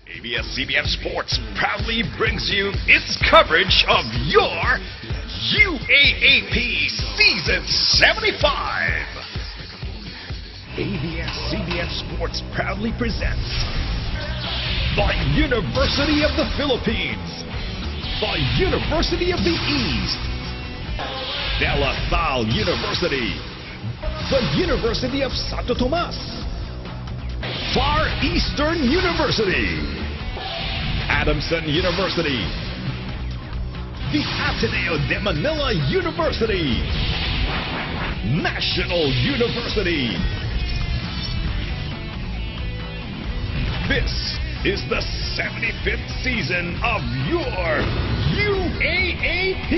ABS-CBN Sports proudly brings you its coverage of your UAAP Season 75. ABS-CBN Sports proudly presents the University of the Philippines, the University of the East, De La Salle University, the University of Santo Tomas, Far Eastern University, Adamson University, the Ateneo de Manila University, National University. This is the 75th season of your UAAP.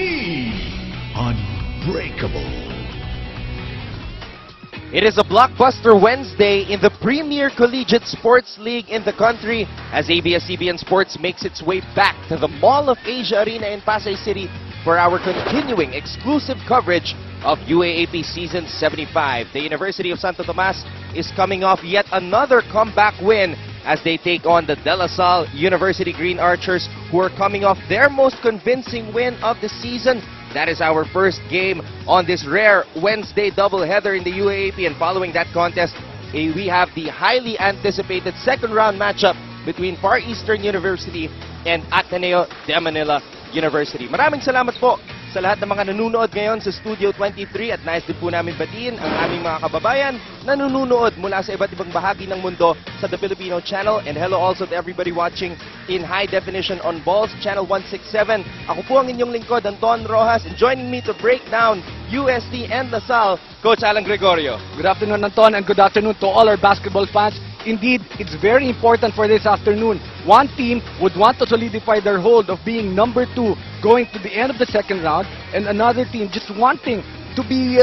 Unbreakable. It is a blockbuster Wednesday in the premier collegiate sports league in the country as ABS-CBN Sports makes its way back to the Mall of Asia Arena in Pasay City for our continuing exclusive coverage of UAAP Season 75. The University of Santo Tomas is coming off yet another comeback win as they take on the De La Salle University Green Archers, who are coming off their most convincing win of the season. That is our first game on this rare Wednesday doubleheader in the UAAP, and following that contest, we have the highly anticipated second-round matchup between Far Eastern University and Ateneo de Manila University. Maraming salamat po sa lahat ng mga nanonood ngayon sa Studio 23 at nais din po namin batiin ang aming mga kababayan na nanonood mula sa iba't ibang bahagi ng mundo sa The Filipino Channel, and hello also to everybody watching in high definition on Balls Channel 167. Ako po ang inyong lingkod, Anton Rojas, and joining me to break down UST and La Salle, Coach Alan Gregorio. Good afternoon, Anton, and good afternoon to all our basketball fans. Indeed, it's very important for this afternoon. One team would want to solidify their hold of being number 2 going to the end of the second round, and another team just wanting to be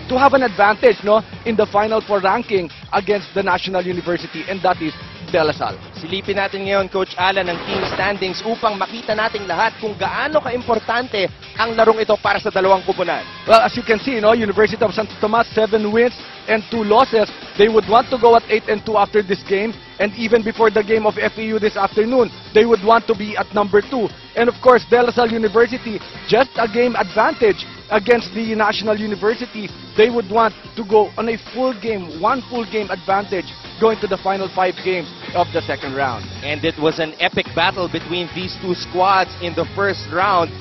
to have an advantage, no, in the Final Four ranking against the National University, and that is De La Salle. Silipin natin ngayon, Coach Alan, ang team standings upang makita nating lahat kung gaano kaimportante ang larong ito para sa dalawang kupunan. Well, as you can see, no, University of Santo Tomas 7 wins and 2 losses. They would want to go at 8-2 after this game, and even before the game of FEU this afternoon, they would want to be at number 2. And of course, De La Salle University, just a game advantage against the National University. They would want to go on a full game, one full game advantage going to the final 5 games of the second round. And it was an epic battle between these two squads in the first round.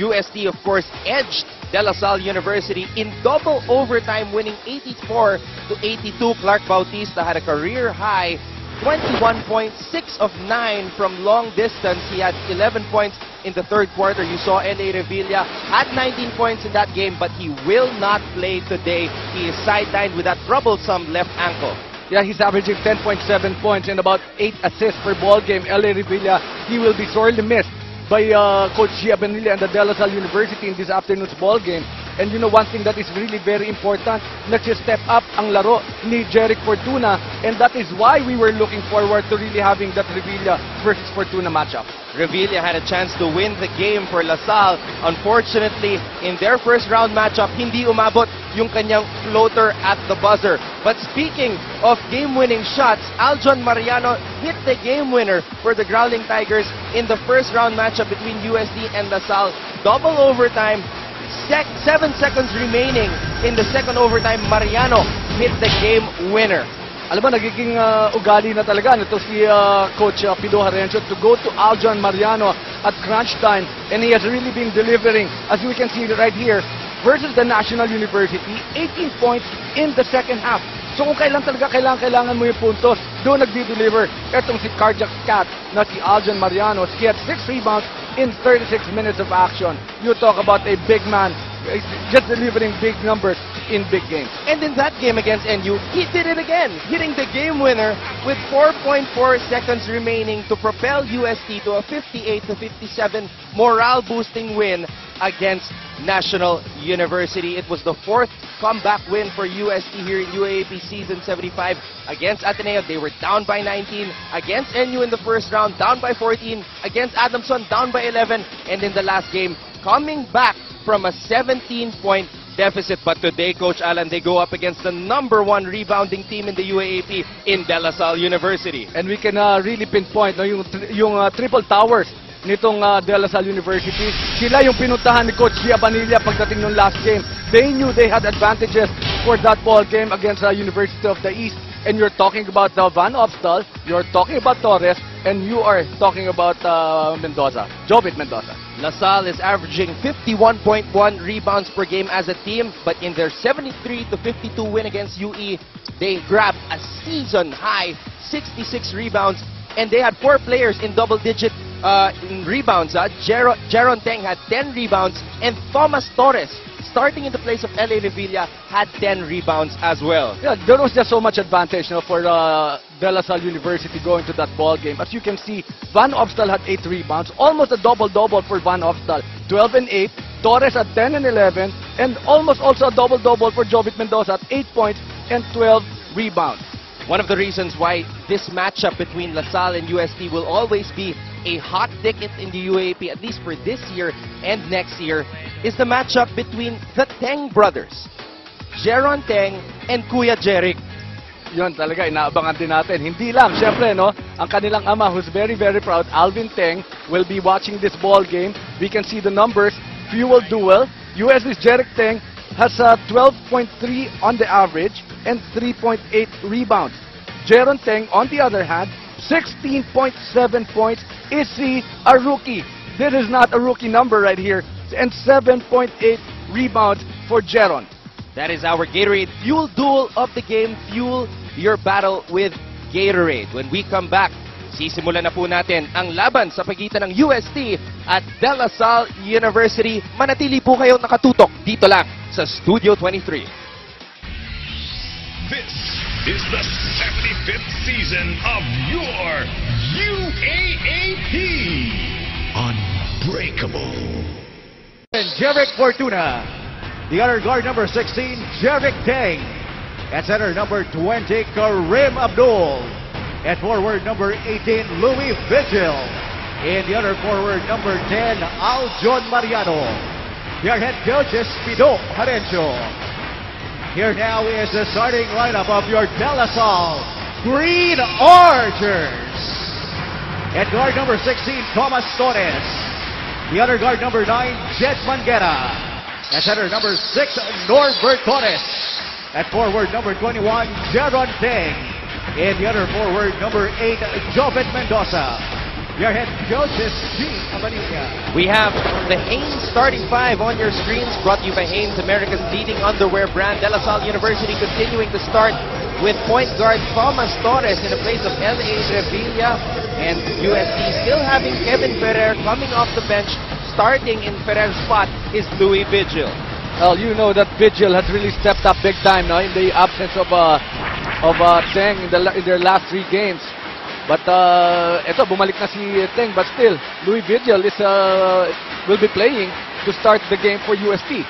UST, of course, edged De La Salle University in double overtime, winning 84-82. Clark Bautista had a career high 21 points, 6 of 9 from long distance. He had 11 points in the third quarter. You saw L.A. Revilla had 19 points in that game, but he will not play today. He is sidelined with that troublesome left ankle. Yeah, he's averaging 10.7 points and about 8 assists per ball game. L.A. Revilla, he will be sorely missed by Coach Gia Benilla and the De La Salle University in this afternoon's ball game. And you know, one thing that is really very important, nag-step up ang laro ni Jeric Fortuna, and that is why we were looking forward to really having that Revilla versus Fortuna matchup. Revilla had a chance to win the game for La Salle. Unfortunately, in their first round matchup, hindi umabot yung kanyang floater at the buzzer. But speaking of game-winning shots, Aljon Mariano hit the game winner for the Growling Tigers in the first round matchup between USD and La Salle. Double overtime, 7 seconds remaining in the second overtime, Mariano hit the game winner. Alam mo, nagiging ugali na talaga nito si Coach Pido Harencio to go to Aljon Mariano at crunch time, and he has really been delivering, as we can see right here, versus the National University, 18 points in the second half. So kung kailan talaga kailangan mo yung puntos, doon nagdi-deliver etong si Cardiac Cat na si Aljon Mariano. He had 6 rebounds in 36 minutes of action. You talk about a big man, just delivering big numbers in big games. And in that game against NU, he did it again, hitting the game winner with 4.4 seconds remaining to propel UST to a 58-57 morale-boosting win against National University. It was the 4th comeback win for UST here in UAAP Season 75 against Ateneo. They were down by 19. Against NU in the first round, down by 14. Against Adamson, down by 11. And in the last game, coming back from a 17-point deficit. But today, Coach Alan, they go up against the #1 rebounding team in the UAAP in De La Salle University. And we can really pinpoint no, yung triple towers nitong De La Salle University. Sila yung pinuntahan ni Coach Gia Banilla pagdating ng last game. They knew they had advantages for that ball game against University of the East. And you're talking about Van Opstal, you're talking about Torres, and you are talking about Mendoza, Jovit Mendoza. La Salle is averaging 51.1 rebounds per game as a team, but in their 73-52 win against UE, they grabbed a season-high 66 rebounds, and they had 4 players in double-digit in rebounds. Jeron Teng had 10 rebounds, and Thomas Torres, starting in the place of L.A. Revilla, had 10 rebounds as well. Yeah, there was just so much advantage for De La Salle University going to that ball game. As you can see, Van Opstal had 8 rebounds, almost a double-double for Van Opstal, 12 and 8. Torres at 10 and 11, and almost also a double-double for Jovit Mendoza at 8 points and 12 rebounds. One of the reasons why this matchup between La Salle and UST will always be a hot ticket in the UAP, at least for this year and next year, is the matchup between the Teng brothers, Jeron Teng and Kuya Jeric. Yun talaga, inaabangan din natin. Hindi lang, syempre, no, ang kanilang ama, who's very, very proud, Alvin Teng, will be watching this ball game. We can see the numbers. Fuel duel. UST's Jeric Teng has 12.3 on the average and 3.8 rebounds. Jeron Teng, on the other hand, 16.7 points. Is he a rookie? This is not a rookie number right here. And 7.8 rebounds for Jeron. That is our Gatorade Fuel Duel of the game. Fuel your battle with Gatorade. When we come back, sisimulan na po natin ang laban sa pagitan ng UST at De La Salle University. Manatili po kayong nakatutok dito lang sa Studio 23. This is the 75th season of your UAAP. Unbreakable. And Jeric Fortuna. The other guard number 16, Jeric Teng. At center number 20, Karim Abdul. At forward number 18, Louis Vigil. And the other forward number 10, Aljon Mariano. Your head coach is Pido Harencio. Here now is the starting lineup of your De La Salle Green Archers. At guard number 16, Thomas Torres. The other guard number 9, Jet Manguera. At center number 6, Norbert Torres. At forward number 21, Jeron Teng. And the other forward number 8, Jovit Mendoza. Your head coach is G. Abanilla. We have the Hanes starting 5 on your screens, brought to you by Hanes, America's leading underwear brand. De La Salle University continuing to start with point guard Thomas Torres in the place of L.A. Revilla. And UST still having Kevin Ferrer coming off the bench. Starting in Ferrer's spot is Louis Vigil. Well, you know that Vigil has really stepped up big time now in the absence of Teng in their last 3 games. But eto, bumalik na si Teng, but still, Louis Vigil is will be playing to start the game for UST.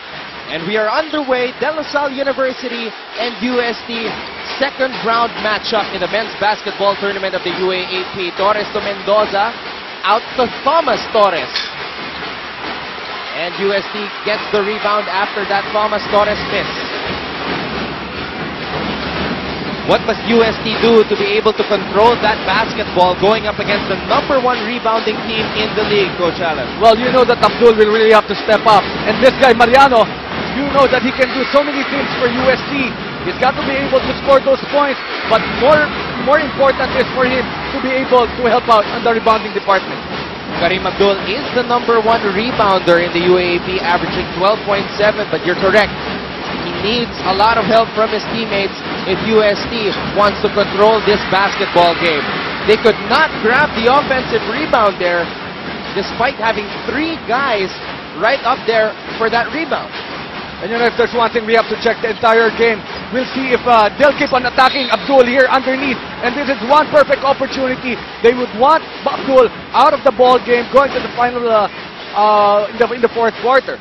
And we are underway. De La Salle University and UST second round matchup in the men's basketball tournament of the UAAP. Torres to Mendoza, out to Thomas Torres. And UST gets the rebound after that Thomas Torres miss. What must UST do to be able to control that basketball going up against the #1 rebounding team in the league, Coach Alan? Well, you know that Abdul will really have to step up. And this guy, Mariano, you know that he can do so many things for UST. He's got to be able to score those points. But more important is for him to be able to help out on the rebounding department. Karim Abdul is the #1 rebounder in the UAAP, averaging 12.7, but you're correct. He needs a lot of help from his teammates if UST wants to control this basketball game. They could not grab the offensive rebound there, despite having 3 guys right up there for that rebound. And you know, if there's one thing we have to check the entire game, we'll see if they'll keep on attacking Abdul here underneath. And this is one perfect opportunity. They would want Abdul out of the ball game going to the final in the 4th quarter.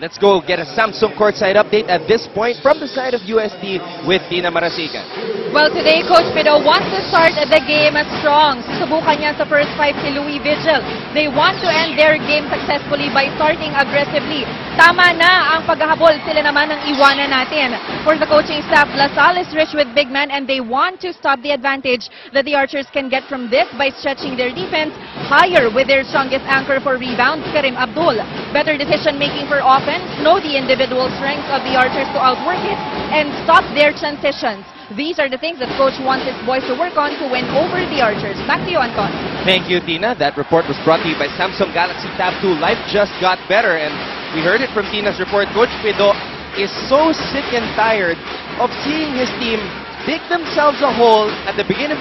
Let's go get a Samsung courtside update at this point from the side of UST with Tina Marasigan. Well, today, Coach Pido wants to start the game strong. Susubukan niya sa first 5 si Louis Vigil. They want to end their game successfully by starting aggressively. Tama na ang paghahabol. Sila naman ang iwanan natin. For the coaching staff, LaSalle is rich with big men and they want to stop the advantage that the Archers can get from this by stretching their defense higher with their strongest anchor for rebounds, Karim Abdul. Better decision-making for offense, know the individual strengths of the Archers to outwork it, and stop their transitions. These are the things that Coach wants his boys to work on to win over the Archers. Back to you, Anton. Thank you, Tina. That report was brought to you by Samsung Galaxy Tab 2. Life just got better, and we heard it from Tina's report. Coach Pido is so sick and tired of seeing his team dig themselves a hole at the beginning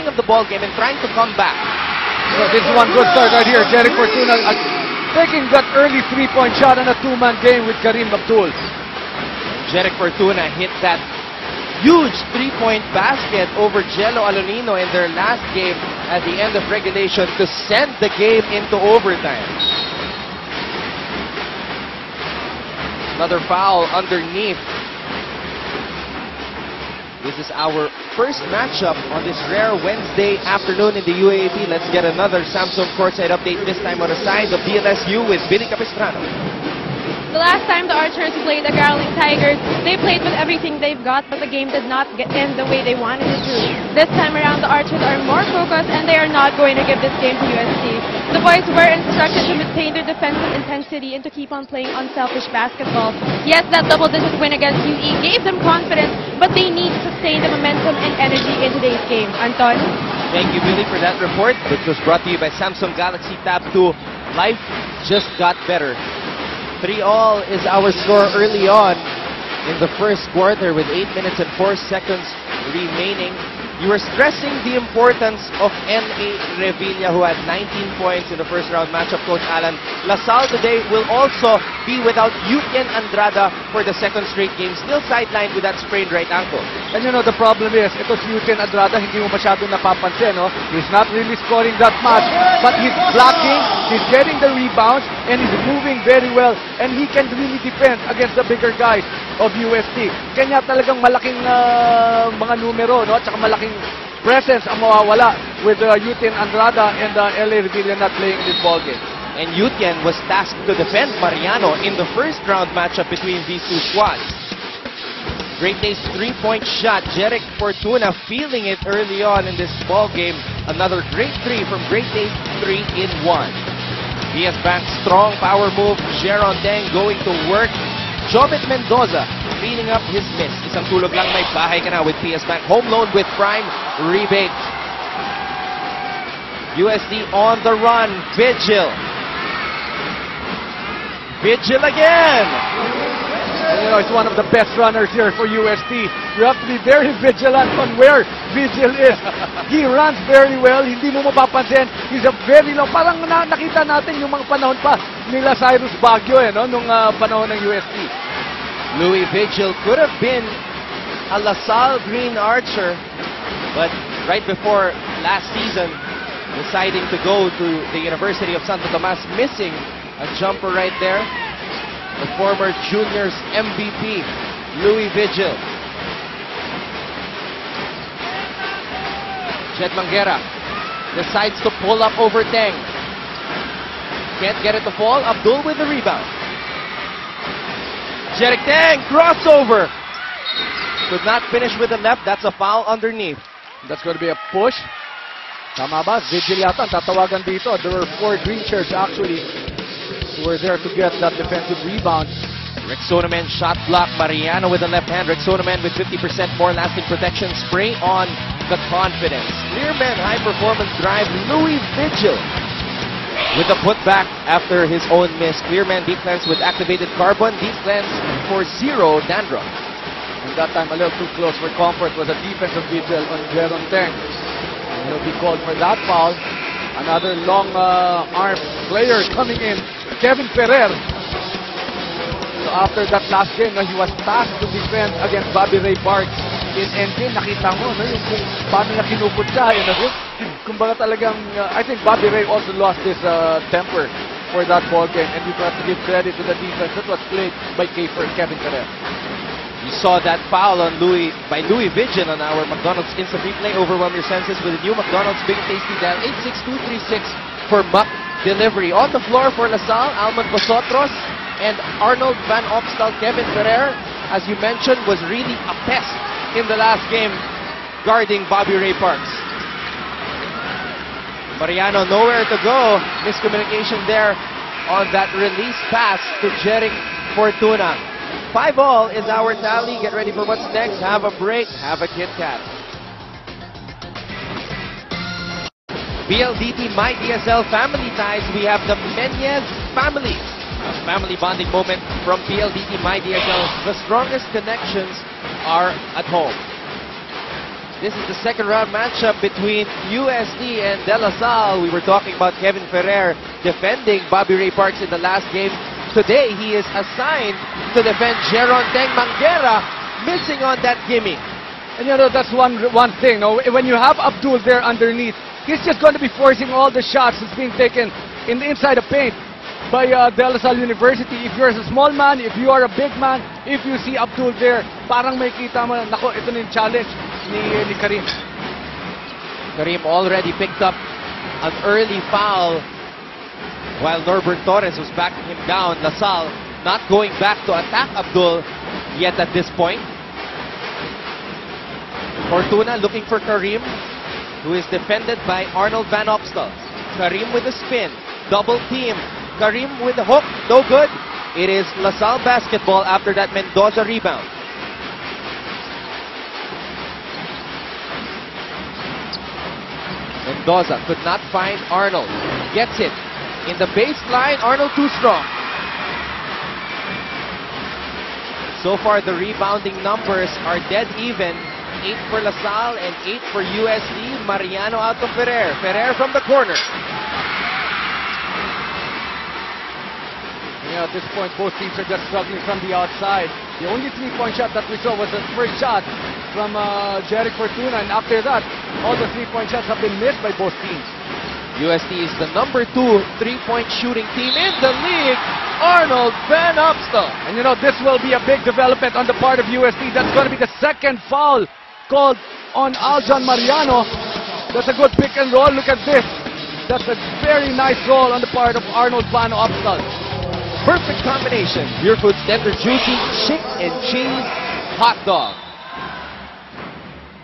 of the ball game and trying to come back. So this is one good start right here. Jeric Fortuna taking that early three-point shot on a two-man game with Karim Abdul. Jeric Fortuna hit that huge three-point basket over Jello Alonino in their last game at the end of regulation to send the game into overtime. Another foul underneath. This is our first matchup on this rare Wednesday afternoon in the UAAP. Let's get another Samsung courtside update, this time on the side of DLSU with Billy Capistrano. The last time the Archers played the Caroline Tigers, they played with everything they've got, but the game did not end the way they wanted it to. This time around, the Archers are more focused, and they are not going to give this game to UST. The boys were instructed to maintain their defensive intensity and to keep on playing unselfish basketball. Yes, that double-digit win against UE gave them confidence, but they need to sustain the momentum and energy in today's game. Anton? Thank you, Billy, for that report, which was brought to you by Samsung Galaxy Tab 2. Life just got better. 3-all is our score early on in the first quarter with 8 minutes and 4 seconds remaining. You were stressing the importance of N.A. Revilla, who had 19 points in the first round matchup, Coach Alan. LaSalle today will also be without Yukien Andrada for the second straight game, still sidelined with that sprained right ankle. And you know, the problem is, ito si Yukien Andrada, hindi mo masyado napapansin, no? He's not really scoring that much, but he's blocking, he's getting the rebounds, and he's moving very well, and he can really defend against the bigger guys of UST. Kanya talagang malaking mga numero, no? At saka malaking presence ang mawawala with Yukien Andrada and L.A. Revilla not playing this ball game. And Yukien was tasked to defend Mariano in the first round matchup between these two squads. Great Day's three-point shot. Jeric Fortuna feeling it early on in this ball game. Another great three from Great Day's 3-in-1. PS Bank's strong power move. Jeron Deng going to work. Jobit Mendoza cleaning up his miss. Isang tulog lang, may bahay ka na with PS Bank. Home loan with prime rebate. USD on the run. Vigil. Vigil again. And you know, it's one of the best runners here for UST. You have to be very vigilant on where Vigil is. He runs very well. Hindi mo mapapansin. He's a very long. Parang nakita natin yung mga panahon pa nila Cyrus Baguio, no? Nung panahon ng UST. Louis Vigil could have been a LaSalle Green Archer, but right before last season, deciding to go to the University of Santo Tomas, missing a jumper right there. The former juniors MVP, Louis Vigil. Jed Manguera decides to pull up over Deng. Can't get it to fall. Abdul with the rebound. Jeric Deng, crossover. Could not finish with the left. That's a foul underneath. That's going to be a push. Tama ba? Vigil yata ang tatawagan dito. There were 4 green shirts actually who were there to get that defensive rebound. Rick Sonoman shot block. Mariano with the left hand. Rick Sonoman with 50% more lasting protection. Spray on the confidence. Clearman high performance drive. Louis Vigil with the putback after his own miss. Clearman deep cleanse with activated carbon. Deep cleanse for 0 dandruff. And that time a little too close for comfort was a defensive vigil on Jeron Deng. He'll be called for that foul. Another long arm player coming in, Kevin Ferrer. So after that last game, he was tasked to defend against Bobby Ray Parks in NK. Nakita mo, no, yung kung paano niya kinupot siya. Kumbaga talagang, I think Bobby Ray also lost his temper for that ball game. And we have to give credit to the defense that was played by Kevin Ferrer. You saw that foul on by Louis Vigil on our McDonald's Instant Replay. Overwhelm your senses with the new McDonald's Big Tasty Dial 86236 for Muck delivery. On the floor for LaSalle, Almond Vosotros and Arnold Van Opstal. Kevin Ferrer, as you mentioned, was really a pest in the last game guarding Bobby Ray Parks. Mariano nowhere to go. Miscommunication there on that release pass to Jeric Fortuna. 5-all is our tally. Get ready for what's next. Have a break. Have a Kit Kat. BLDT My DSL Family Ties. We have the Menyez family. A family bonding moment from BLDT My DSL. The strongest connections are at home. This is the second round matchup between UST and De La Salle. We were talking about Kevin Ferrer defending Bobby Ray Parks in the last game. Today, he is assigned to defend Jeron Teng Manguera, missing on that gimme. And you know, that's one thing. No? When you have Abdul there underneath, he's just going to be forcing all the shots that's being taken in the inside the paint by De La Salle University. If you're a small man, if you are a big man, if you see Abdul there, parang may kita mo, nako, ito na yung challenge ni Karim. Karim already picked up an early foul while Norbert Torres was backing him down. LaSalle not going back to attack Abdul yet at this point. Fortuna looking for Karim, who is defended by Arnold Van Opstal. Karim with a spin, double team. Karim with the hook, no good. It is LaSalle basketball after that Mendoza rebound. Mendoza could not find Arnold. Gets it. In the baseline, Arnold too strong. So far, the rebounding numbers are dead even. 8 for LaSalle and 8 for USD. Mariano out to Ferrer. Ferrer from the corner. Yeah, at this point, both teams are just struggling from the outside. The only three-point shot that we saw was the first shot from Jeric Fortuna. And after that, all the three-point shots have been missed by both teams. UST is the number 2 3-point shooting team in the league. Arnold Van Opstal. And you know, this will be a big development on the part of UST. That's going to be the second foul called on Aljon Mariano. That's a good pick and roll. Look at this. That's a very nice roll on the part of Arnold Van Opstal. Perfect combination. Your Foods tender, juicy, chick and cheese hot dog.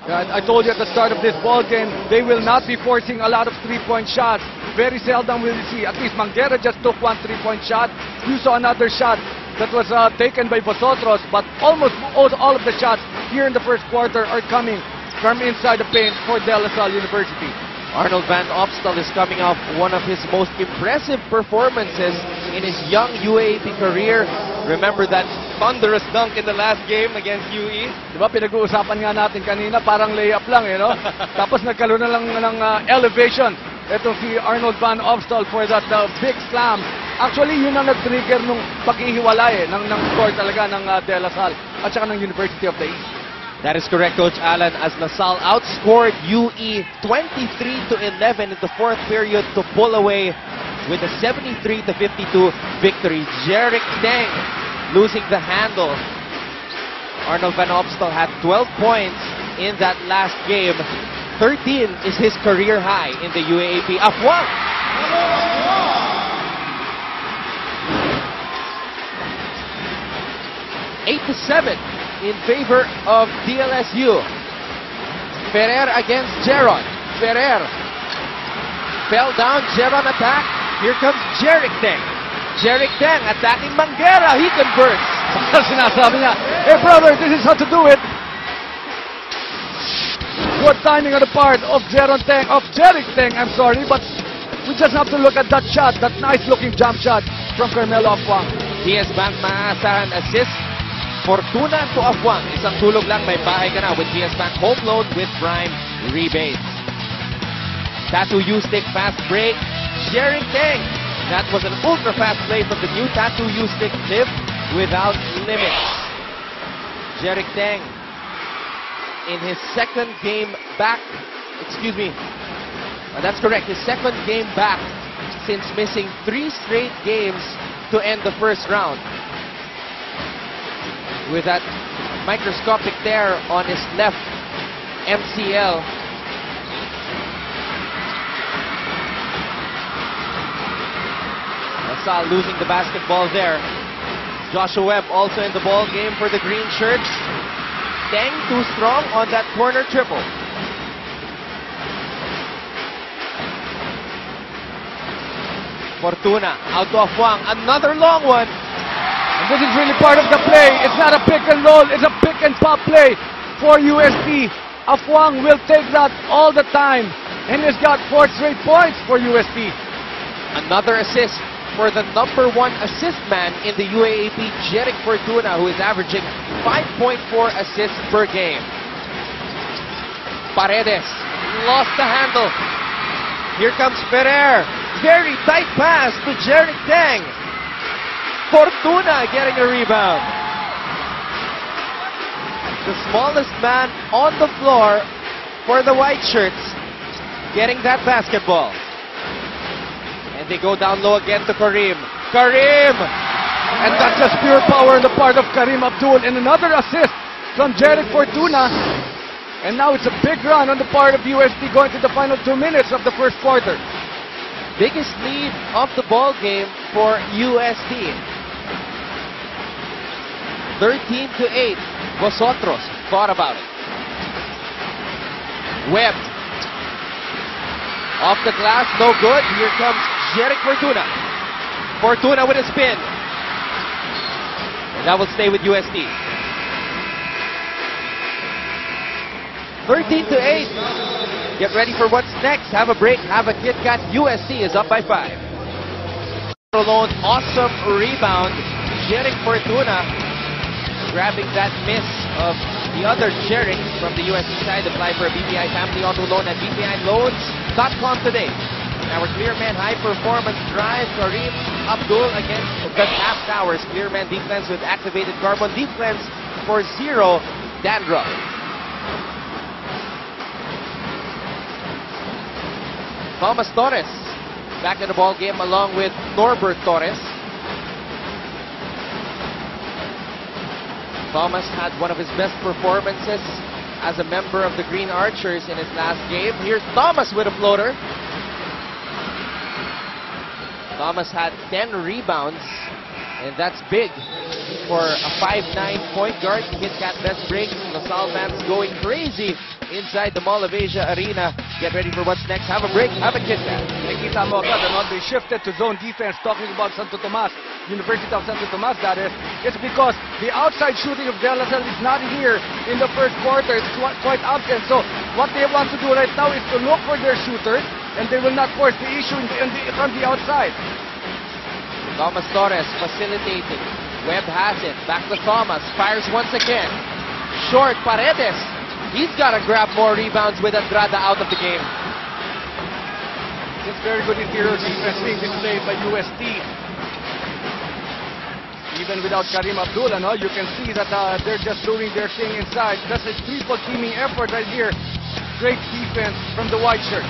I told you at the start of this ball game, they will not be forcing a lot of three-point shots. Very seldom will you see. At least Manguera just took one three-point shot. You saw another shot that was taken by Vosotros, but almost all of the shots here in the first quarter are coming from inside the paint for De La Salle University. Arnold Van Opstal is coming off one of his most impressive performances in his young UAAP career. Remember that thunderous dunk in the last game against UE? Diba, pinag-uusapan nga natin kanina, parang layup lang, you know? Tapos nagkaroon na lang ng elevation. Ito si Arnold Van Opstal for that big slam. Actually, yun ang nag-trigger nung pag-ihiwalay ng score talaga ng De La Salle at saka ng University of the East. That is correct, Coach Alan, as LaSalle outscored UE 23-11 in the fourth period to pull away with a 73-52 victory. Jeric Teng losing the handle. Arnold Van Opstal had 12 points in that last game. 13 is his career high in the UAAP. Afwang! 8-7 in favor of DLSU. Ferrer against Jeron. Ferrer fell down. Jeron attack. Here comes Jeric Teng. Jeric Teng attacking Manguera. He converts. Sinasabi niya, hey brother, this is how to do it. Good timing on the part of Jeric Teng, I'm sorry, but we just have to look at that shot, that nice looking jump shot from Carmelo Afwang. TS Bank maasahan assist. Fortuna to Afwang. Isang tulog lang, may bahay ka na with TS Bank home loan with prime rebates. Tattoo U-Stick fast break. Jeric Teng. That was an ultra fast play from the new Tattoo U-Stick. Live without limits. Jeric Teng in his second game back. Excuse me. That's correct. His second game back since missing 3 straight games to end the first round. With that microscopic tear on his left MCL. LaSalle losing the basketball there. Joshua Webb also in the ball game for the green shirts. Deng too strong on that corner triple. Fortuna out to Afuang. Another long one. And this is really part of the play. It's not a pick and roll. It's a pick and pop play for UST. Afuang will take that all the time. And he's got 4 straight points for UST. Another assist for the #1 assist man in the UAAP, Jeric Fortuna, who is averaging 5.4 assists per game. Paredes lost the handle. Here comes Ferrer. Very tight pass to Jeric Deng. Fortuna getting a rebound. The smallest man on the floor for the white shirts getting that basketball. And they go down low again to Karim. Karim! And that's just pure power on the part of Karim Abdul. And another assist from Jeric Fortuna. And now it's a big run on the part of UST going to the final 2 minutes of the first quarter. Biggest lead of the ball game for UST. 13-8. Vosotros thought about it. Webb. Off the glass, no good. Here comes Jeric Fortuna. Fortuna with a spin. And that will stay with UST. 13-8. Get ready for what's next. Have a break, have a Kit Kat. UST is up by 5. Alone, awesome rebound. Jeric Fortuna grabbing that miss of the other Jeric from the UST side. Apply for a BPI family auto loan at bpiloans.com today. And our Clearman high performance drive, Karim Abdul against the half towers. Clearman deep cleanse with activated carbon deep cleanse for 0 dandruff. Thomas Torres back in the ball game along with Norbert Torres. Thomas had one of his best performances as a member of the Green Archers in his last game. Here's Thomas with a floater. Thomas had 10 rebounds, and that's big for a 5'9" point guard. Kit Kat best breaks. LaSalle fans going crazy inside the Mall of Asia Arena. Get ready for what's next. Have a break. Have a Kit Kat. Nakita mo agad, they shifted to zone defense. Talking about Santo Tomas, University of Santo Tomas, that is. It's because the outside shooting of De La Salle is not here in the first quarter. It's quite absent. So what they want to do right now is to look for their shooters, and they will not force the issue from the outside. Thomas Torres facilitating. Webb has it. Back to Thomas. Fires once again. Short. Paredes. He's got to grab more rebounds with Andrada out of the game. It's very good interior defense being displayed by UST. Even without Karim Abdul, you can see that they're just doing their thing inside. That's a triple teaming effort right here. Great defense from the white shirt.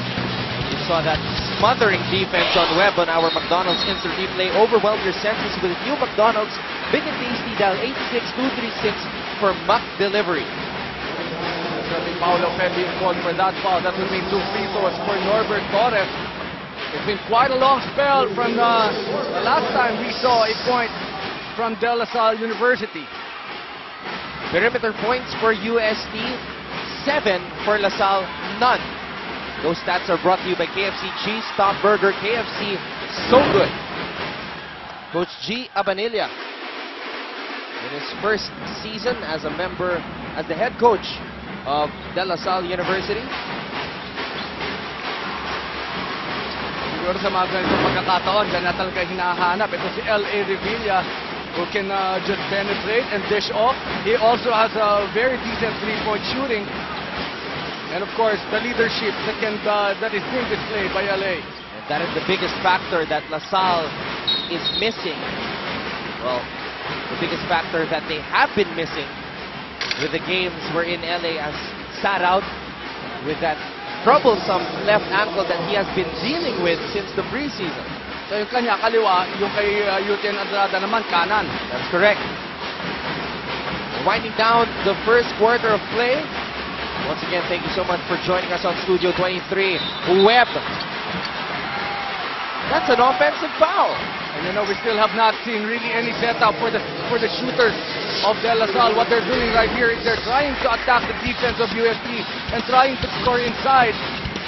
You saw that smothering defense on Webb on our McDonald's instant replay. Overwhelm your senses with new McDonald's Big and Tasty. Dial 86236 for Mac Delivery. Paulo Pepe called for that foul. That will mean 2 free throws for Norbert Torres. It's been quite a long spell from the last time we saw a point from De La Salle University. Perimeter points for UST, 7 for LaSalle, none. Those stats are brought to you by KFC Cheese Stop Burger. KFC, so good. Coach G. Abanilla, in his first season as a member, as the head coach of De La Salle University. Siguro sa mga ganitong pagkakataon, dyan na talaga hinahanap. Ito si L.A. Revilla, who can just penetrate and dish off. He also has a very decent three-point shooting. And of course, the leadership that is being displayed by L.A. And that is the biggest factor that LaSalle is missing. Well, the biggest factor that they have been missing with the games wherein LA has sat out with that troublesome left ankle that he has been dealing with since the preseason. So yung kanya kaliwa, yung kay Yuten Andrada naman kanan. That's correct. Winding down the first quarter of play. Once again, thank you so much for joining us on Studio 23. Webb. That's an offensive foul. And you know, we still have not seen really any setup for the shooters of De La Salle. What they're doing right here is they're trying to attack the defense of UST and trying to score inside.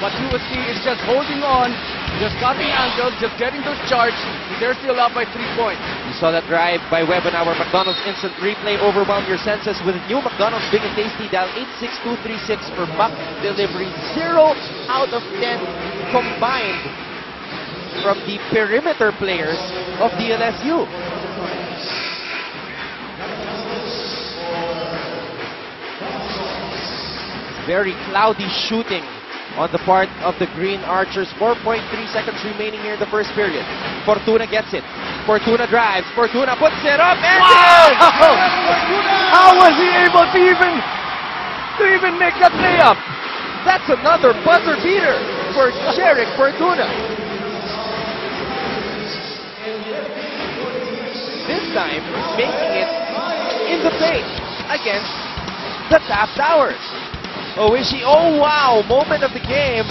But UST is just holding on, just cutting angles, just getting those charts. They're still up by 3 points. You saw that drive by Webb and our McDonald's Instant Replay. Overwhelm your senses with new McDonald's Big and Tasty. Dial 86236 for Mac Delivery. 0 out of 10 combined from the perimeter players of DLSU. Very cloudy shooting on the part of the Green Archers. 4.3 seconds remaining here in the first period. Fortuna gets it. Fortuna drives. Fortuna puts it up and in! How was he able to even make that layup? That's another buzzer beater for Jerick Fortuna. This time, making it in the paint against the Taft Towers. Oishi, oh wow, moment of the game.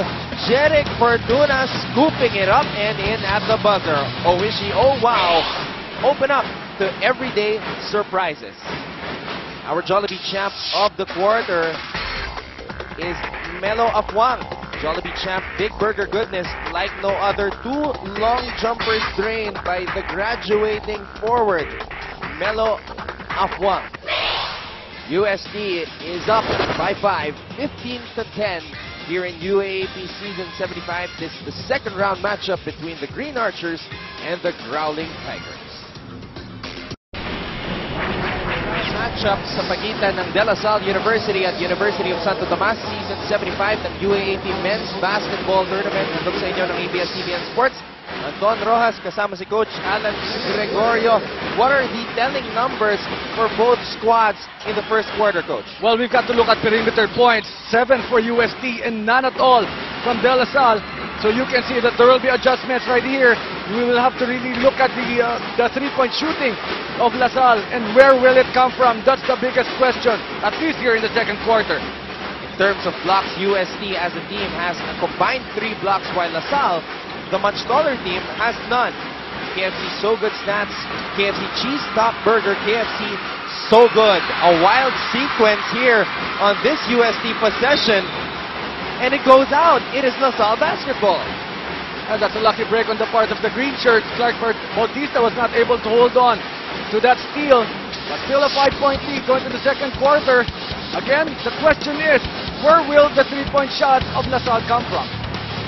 Jerick Fortuna scooping it up and in at the buzzer. Oishi, oh wow, open up to everyday surprises. Our Jollibee champ of the quarter is Melo Afwang. Jollibee champ, big burger goodness like no other. 2 long jumpers drained by the graduating forward, Melo Afwang. USD is up by 5, 15-10 here in UAAP Season 75. This is the second round matchup between the Green Archers and the Growling Tigers. Matchup sa pagitan ng De La Salle University at University of Santo Tomas Season 75 ng UAAP Men's Basketball Tournament. Nandog sa inyo ng ABS-CBN Sports. Anton Rojas kasama si Coach Alan Gregorio. What are the telling numbers for both squads in the first quarter, Coach? Well, we've got to look at perimeter points. 7 for UST and none at all from De La Salle. So you can see that there will be adjustments right here. We will have to really look at the 3-point shooting of La Salle and where will it come from? That's the biggest question, at least here in the second quarter. In terms of blocks, UST as a team has a combined 3 blocks, while La Salle, the much taller team, has none. KFC So Good stats, KFC Cheese Top Burger, KFC So Good. A wild sequence here on this UST possession, and it goes out. It is La Salle basketball. And that's a lucky break on the part of the green shirt. Clark Bautista was not able to hold on to that steal, but still a 5-point lead going to the second quarter. Again, the question is, where will the 3-point shots of La Salle come from?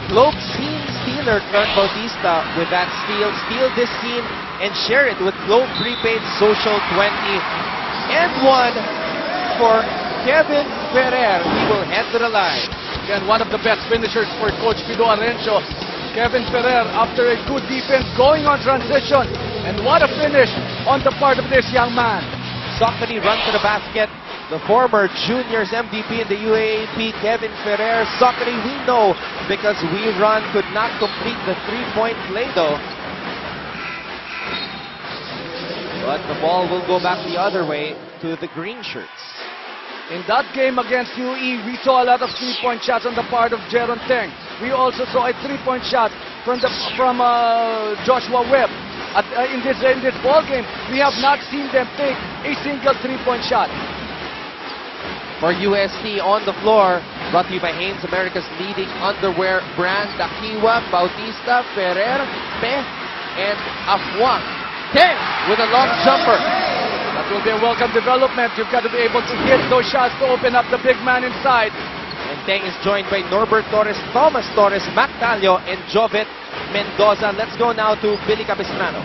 Globe scene stealer Clark Bautista with that steal. Steal this scene and share it with Globe Prepaid Social 20. And 1 for Kevin Ferrer. He will head to the line. Again, one of the best finishers for Coach Pido Arencio. Kevin Ferrer, after a good defense, going on transition. And what a finish on the part of this young man. Socrates run to the basket. The former juniors MVP in the UAAP, Kevin Ferrer. Socrates, we know because We Run could not complete the 3-point play though. But the ball will go back the other way to the green shirts. In that game against UE, we saw a lot of 3-point shots on the part of Jeron Teng. We also saw a 3-point shot from Joshua Webb. In this ball game, we have not seen them take a single 3-point shot. For UST on the floor, brought to you by Hanes, America's leading underwear brand, Dakiwa, Bautista, Ferrer, Pe, and Afwang. Teng with a long jumper. That will be a welcome development. You've got to be able to hit those shots to open up the big man inside. And Teng is joined by Norbert Torres, Thomas Torres, Mac Talio, and Jovet Mendoza. Let's go now to Billy Capistrano.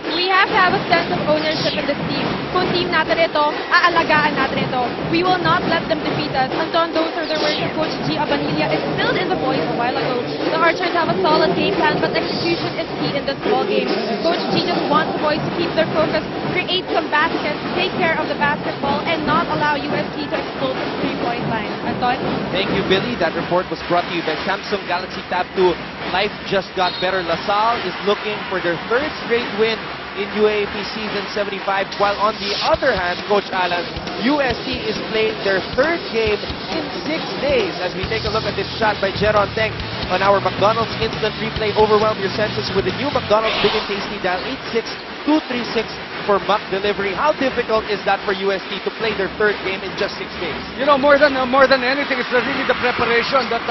We have to have a sense of ownership in this team. Kung team natin ito, aalagaan natin ito. We will not let them defeat us. Anton, those are the words of Coach G. Abanilla instilled in the boys a while ago. The Archers have a solid game plan, but execution is key in this ball game. Coach G just wants the boys to keep their focus, create some baskets, take care of the basketball, and not allow UST to explode the 3-point line. Anton? Thank you, Billy. That report was brought to you by Samsung Galaxy Tab 2. Life just got better. LaSalle is looking for their third straight win in UAAP Season 75. While on the other hand, Coach Alan, UST is playing their third game in 6 days. As we take a look at this shot by Jeron Teng on our McDonald's Instant Replay. Overwhelm your senses with the new McDonald's Big and Tasty. Dial 86236 for Mac Delivery. How difficult is that for UST to play their third game in just 6 days? You know, more than anything, it's really the preparation that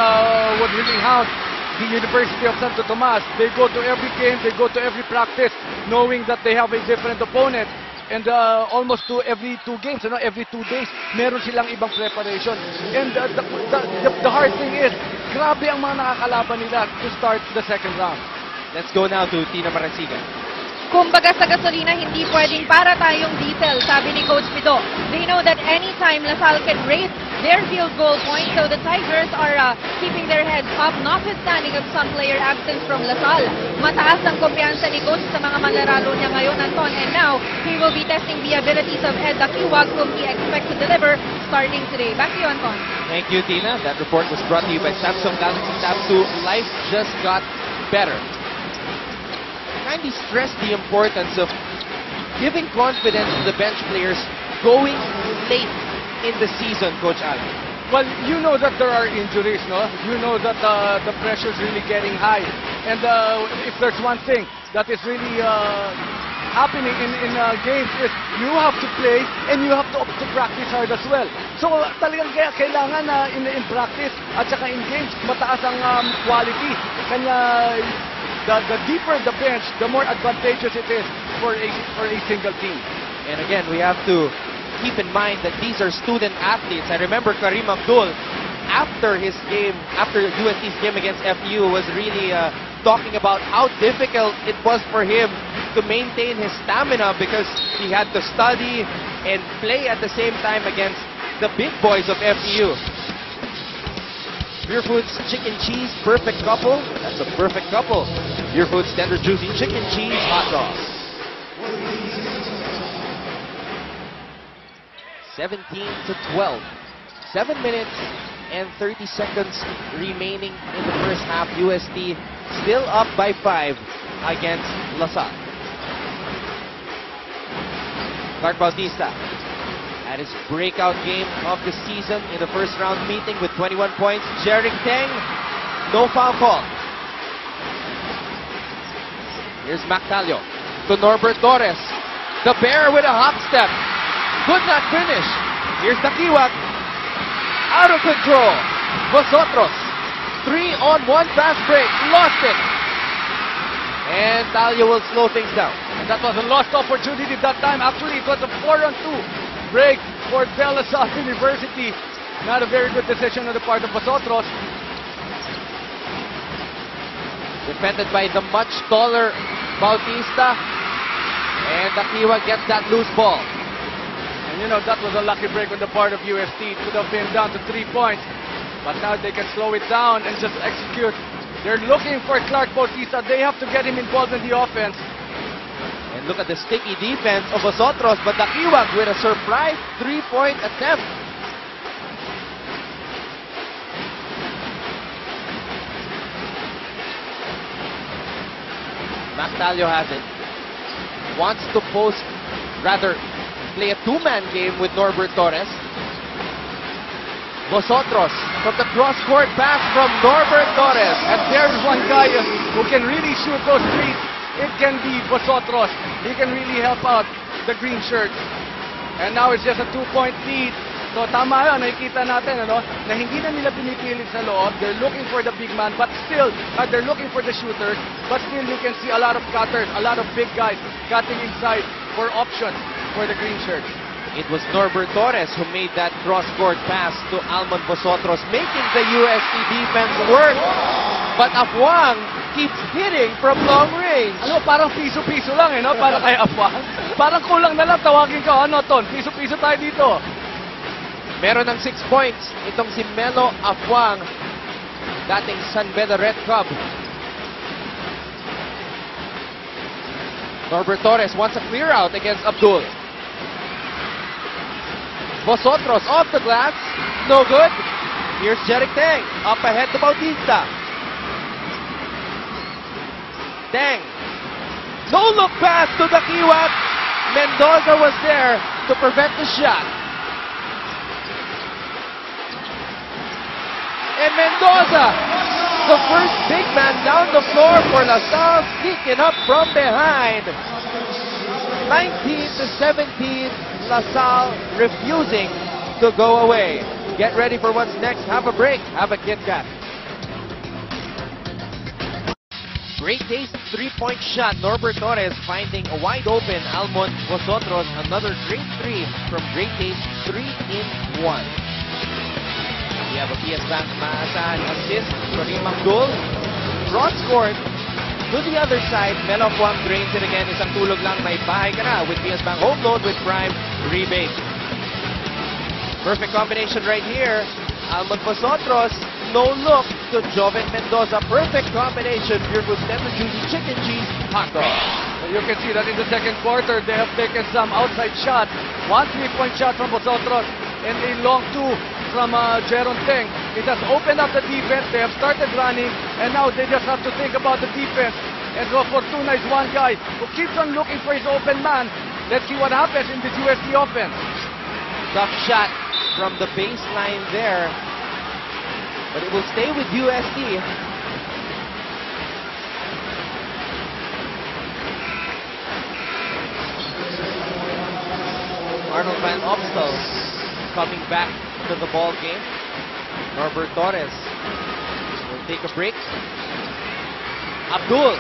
would really hound the University of Santo Tomas. They go to every game, they go to every practice, knowing that they have a different opponent. And almost to every 2 games, every 2 days, meron silang ibang preparation. And the hard thing is, grabe ang mga nakakalaban nila to start the second round. Let's go now to Tina Marasigan. Kumbaga sa gasolina, hindi pwedeng para tayong diesel, sabi ni Coach Pido. They know that anytime LaSalle can raise their field goal point, so the Tigers are keeping their heads up, notwithstanding of some player absence from LaSalle. Mataas ang kumpiyansa ni Coach sa mga manlalaro niya ngayon, Anton, and now he will be testing the abilities of Ed Dakiwag, whom he expects to deliver starting today. Back to you, Anton. Thank you, Tina. That report was brought to you by Samsung Galaxy Tab 2. Life just got better. Kindly stress the importance of giving confidence to the bench players going late in the season, Coach Alan. Well, you know that there are injuries, no? You know that the pressure is really getting high. And if there's one thing that is really happening in games is you have to play and you have to practice hard as well. So talagang kailangan na in practice at saka in games, mataas ang quality. Kanya the deeper the bench, the more advantageous it is for a single team. And again, we have to keep in mind that these are student athletes. I remember Karim Abdul, after UST's game against FU, was really talking about how difficult it was for him to maintain his stamina because he had to study and play at the same time against the big boys of FU. Pure Foods Chicken Cheese Perfect Couple. That's a perfect couple. Pure Foods Tender Juicy Chicken Cheese Hot Dog. 17-12. 7 minutes and 30 seconds remaining in the first half. UST still up by 5 against LaSalle. Clark Bautista at his breakout game of the season in the first round meeting with 21 points. Jeric Teng, no foul call. Here's Mactalio to Norbert Torres. The Bear with a hop step. Could not finish. Here's Dakiwag. Out of control. Vosotros. 3-on-1 fast break. Lost it. And Talio will slow things down. And that was a lost opportunity that time. Actually, it was a 4-on-2 break for De La Salle University. Not a very good decision on the part of Vosotros. Defended by the much taller Bautista. And Dakiwag gets that loose ball. And you know, that was a lucky break on the part of UST. It could have been down to 3 points. But now they can slow it down and just execute. They're looking for Clark Bautista. They have to get him involved in the offense. And look at the sticky defense of Vosotros, but Dakiwag with a surprise 3-point attempt. Mactalio has it. Wants to play a 2-man game with Norbert Torres. Vosotros from the cross-court pass from Norbert Torres. And there's one guy who can really shoot those threes. It can be Vosotros. He can really help out the green shirts. And now it's just a 2-point lead. So tama yun, nakikita natin na hindi na nila pinipilit sa loob. They're looking for the big man, but still, they're looking for the shooters. But still, you can see a lot of cutters, a lot of big guys cutting inside for options for the green shirts. It was Norbert Torres who made that cross-court pass to Alman Vosotros, making the UST defense work. But Afuang keeps hitting from long range. Parang piso-piso lang para kay Afuang. Parang kulang na lang, tawagin ka, Ton, piso-piso tayo dito. Meron ng 6 points itong si Melo Afuang, dating San Beda Red Cub. Norbert Torres wants a clear out against Abdul. Vosotros off the glass, no good. Here's Jeric Teng. Up ahead to Bautista. Teng. No look pass to the Kiwat. Mendoza was there to prevent the shot. And Mendoza, the first big man down the floor for LaSalle, sneaking up from behind. 19-17, LaSalle refusing to go away. Get ready for what's next. Have a break. Have a Kit Kat. Great taste three-point shot. Norbert Torres finding a wide open Almon Vosotros. Another great three from Great Taste. 3-in-1. We have a PS Bank Maasahan assist. Kareem Abdul. Cross court. To the other side, Melo Kwang drains it again. Isang tulog lang, may bahay ka na with PS Bank home load with Prime rebate. Perfect combination right here. Almon Vosotros, no look to Joven Mendoza. Perfect combination. Pure Foods Tender Juicy Chicken Cheese Hot Dog. You can see that in the second quarter, they have taken some outside shots. One three-point shot from Vosotros and a long two from Jeron Teng. It has opened up the defense. They have started running, and now they just have to think about the defense. And Fortuna is one guy who keeps on looking for his open man. Let's see what happens in this USD offense. Tough shot from the baseline there, but it will stay with USD. Arnold Van Opstal coming back to the ball game. Norbert Torres will take a break. Abdul,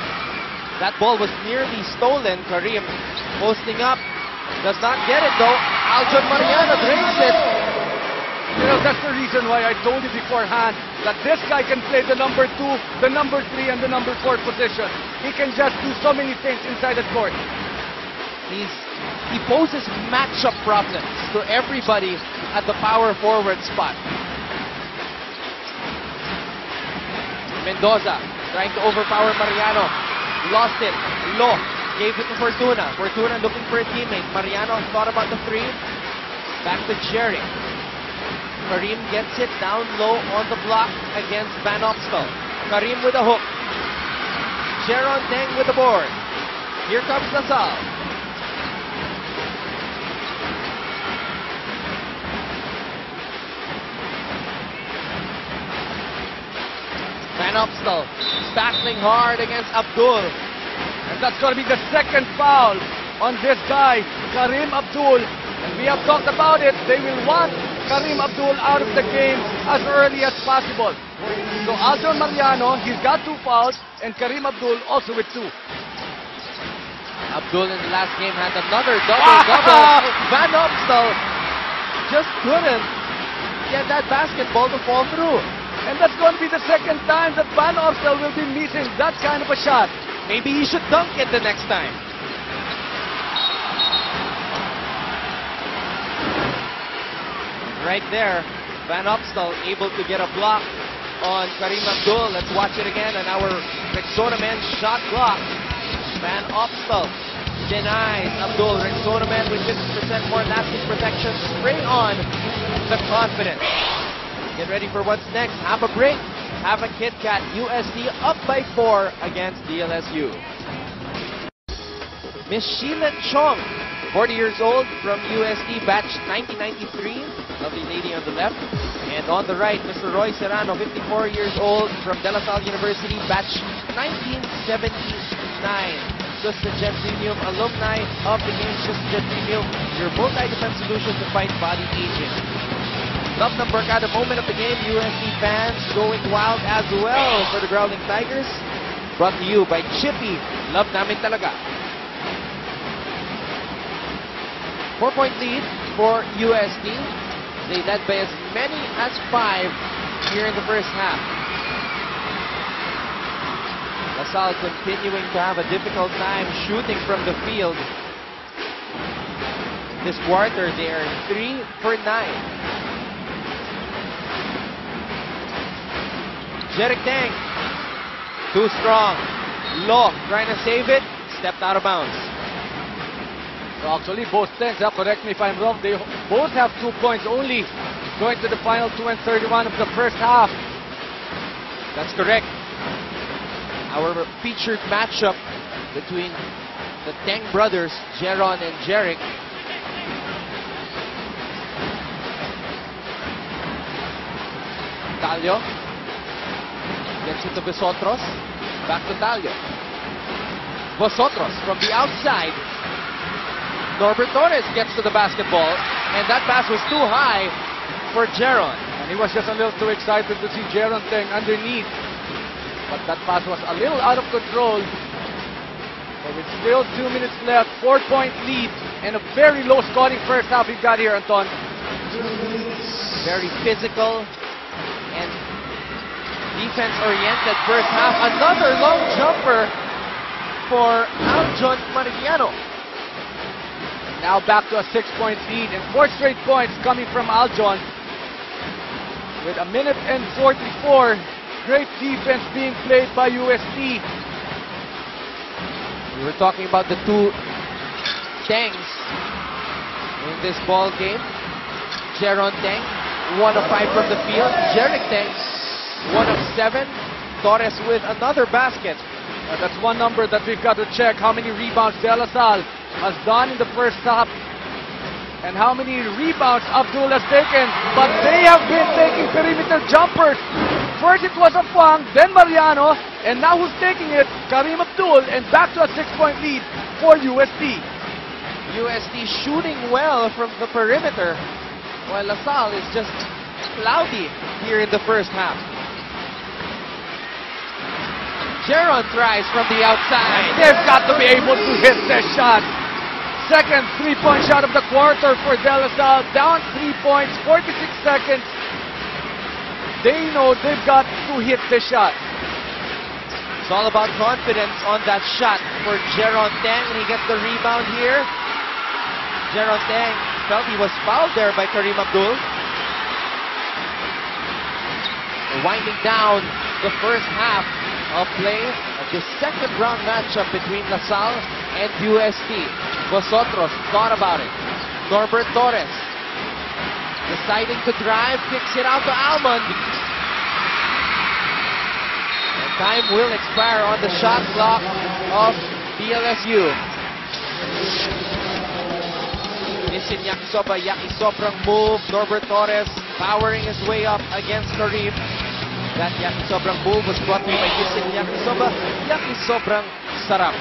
that ball was nearly stolen. Kareem posting up, does not get it though. Aljon Mariano drains it. You know, that's the reason why I told you beforehand that this guy can play the number 2, the number 3, and the number 4 position. He can just do so many things inside the court. He poses matchup problems to everybody at the power forward spot. Mendoza trying to overpower Mariano. Lost it. Lo gave it to Fortuna. Fortuna looking for a teammate. Mariano thought about the three. Back to Jeric. Kareem gets it down low on the block against Van Opstal. Kareem with a hook. Jeron Teng with the board. Here comes LaSalle. Van Opstal battling hard against Abdul. And that's going to be the second foul on this guy, Kareem Abdul. And we have talked about it. They will want Kareem Abdul out of the game as early as possible. So Aljon Mariano, he's got 2 fouls, and Kareem Abdul also with 2. Abdul in the last game had another double-double. Van Opstal just couldn't get that basketball to fall through. And that's going to be the second time that Van Opstal will be missing that kind of a shot. Maybe he should dunk it the next time. Right there, Van Opstal able to get a block on Kareem Abdul. Let's watch it again on our Rexona men's shot clock. Van Opstal denies Abdul. Rexona men with 50% more lasting protection. Spray on the confidence. Get ready for what's next. Have a break. Have a Kit Kat. USD up by 4 against DLSU. Miss Sheila Chong, 40 years old, from USD, batch 1993. Lovely lady on the left. And on the right, Mr. Roy Serrano, 54 years old, from De La Salle University, batch 1979. Sustagen Premium, alumni of the game. Sustagen Premium, your multi-defense solution to fight body aging. Love ng barkada moment of the game. USD fans going wild as well for the Growling Tigers. Brought to you by Chippy. Love namin talaga. 4-point lead for USD. They led by as many as 5 here in the first half. LaSalle continuing to have a difficult time shooting from the field. This quarter, they are 3 for 9. Jeric Teng, too strong. Lo trying to save it, stepped out of bounds. So actually, both Tengs, correct me if I'm wrong, they both have 2 points only going to the final 2:31 of the first half. That's correct. Our featured matchup between the Teng brothers, Jeron and Jeric. Talio gets it to Vosotros. Back to Talio. Vosotros from the outside. Norbert Torres gets to the basketball, and that pass was too high for Jeron. And he was just a little too excited to see Jeron Teng underneath. But that pass was a little out of control. But with still 2 minutes left, 4-point lead, and a very low scoring first half we've got here, Anton. Very physical and defense-oriented first half. Another long jumper for Aljon Mariano. Now back to a 6-point lead, and 4 straight points coming from Aljon. With a minute and 44, great defense being played by UST. We were talking about the two Tengs in this ball game. Jeron Teng, 1 of 5 from the field. Jeric Teng, 1 of 7. Torres with another basket. That's one number that we've got to check. How many rebounds De La Salle has done in the first half, and how many rebounds Abdul has taken. But they have been taking perimeter jumpers. First it was Afang, then Mariano, and now who's taking it? Kareem Abdul, and back to a 6-point lead for UST. UST shooting well from the perimeter, while LaSalle is just cloudy here in the first half. Jeron tries from the outside. They've got to be able to hit this shot. Second 3-point shot of the quarter for De La Salle. Down 3 points, 46 seconds. They know they've got to hit this shot. It's all about confidence on that shot for Jeron Teng, and he gets the rebound here. Jeron Teng felt he was fouled there by Kareem Abdul. Winding down the first half of play of the second round matchup between LaSalle and UST. Vosotros thought about it. Norbert Torres deciding to drive, kicks it out to Almond. And time will expire on the shot clock of DLSU. Nisin Yakisoba, Yakisobrang move. Norbert Torres powering his way up against Kareem. That Yakisobrang move was brought to you by Nisin Yakisoba. Yakisobrang sarap.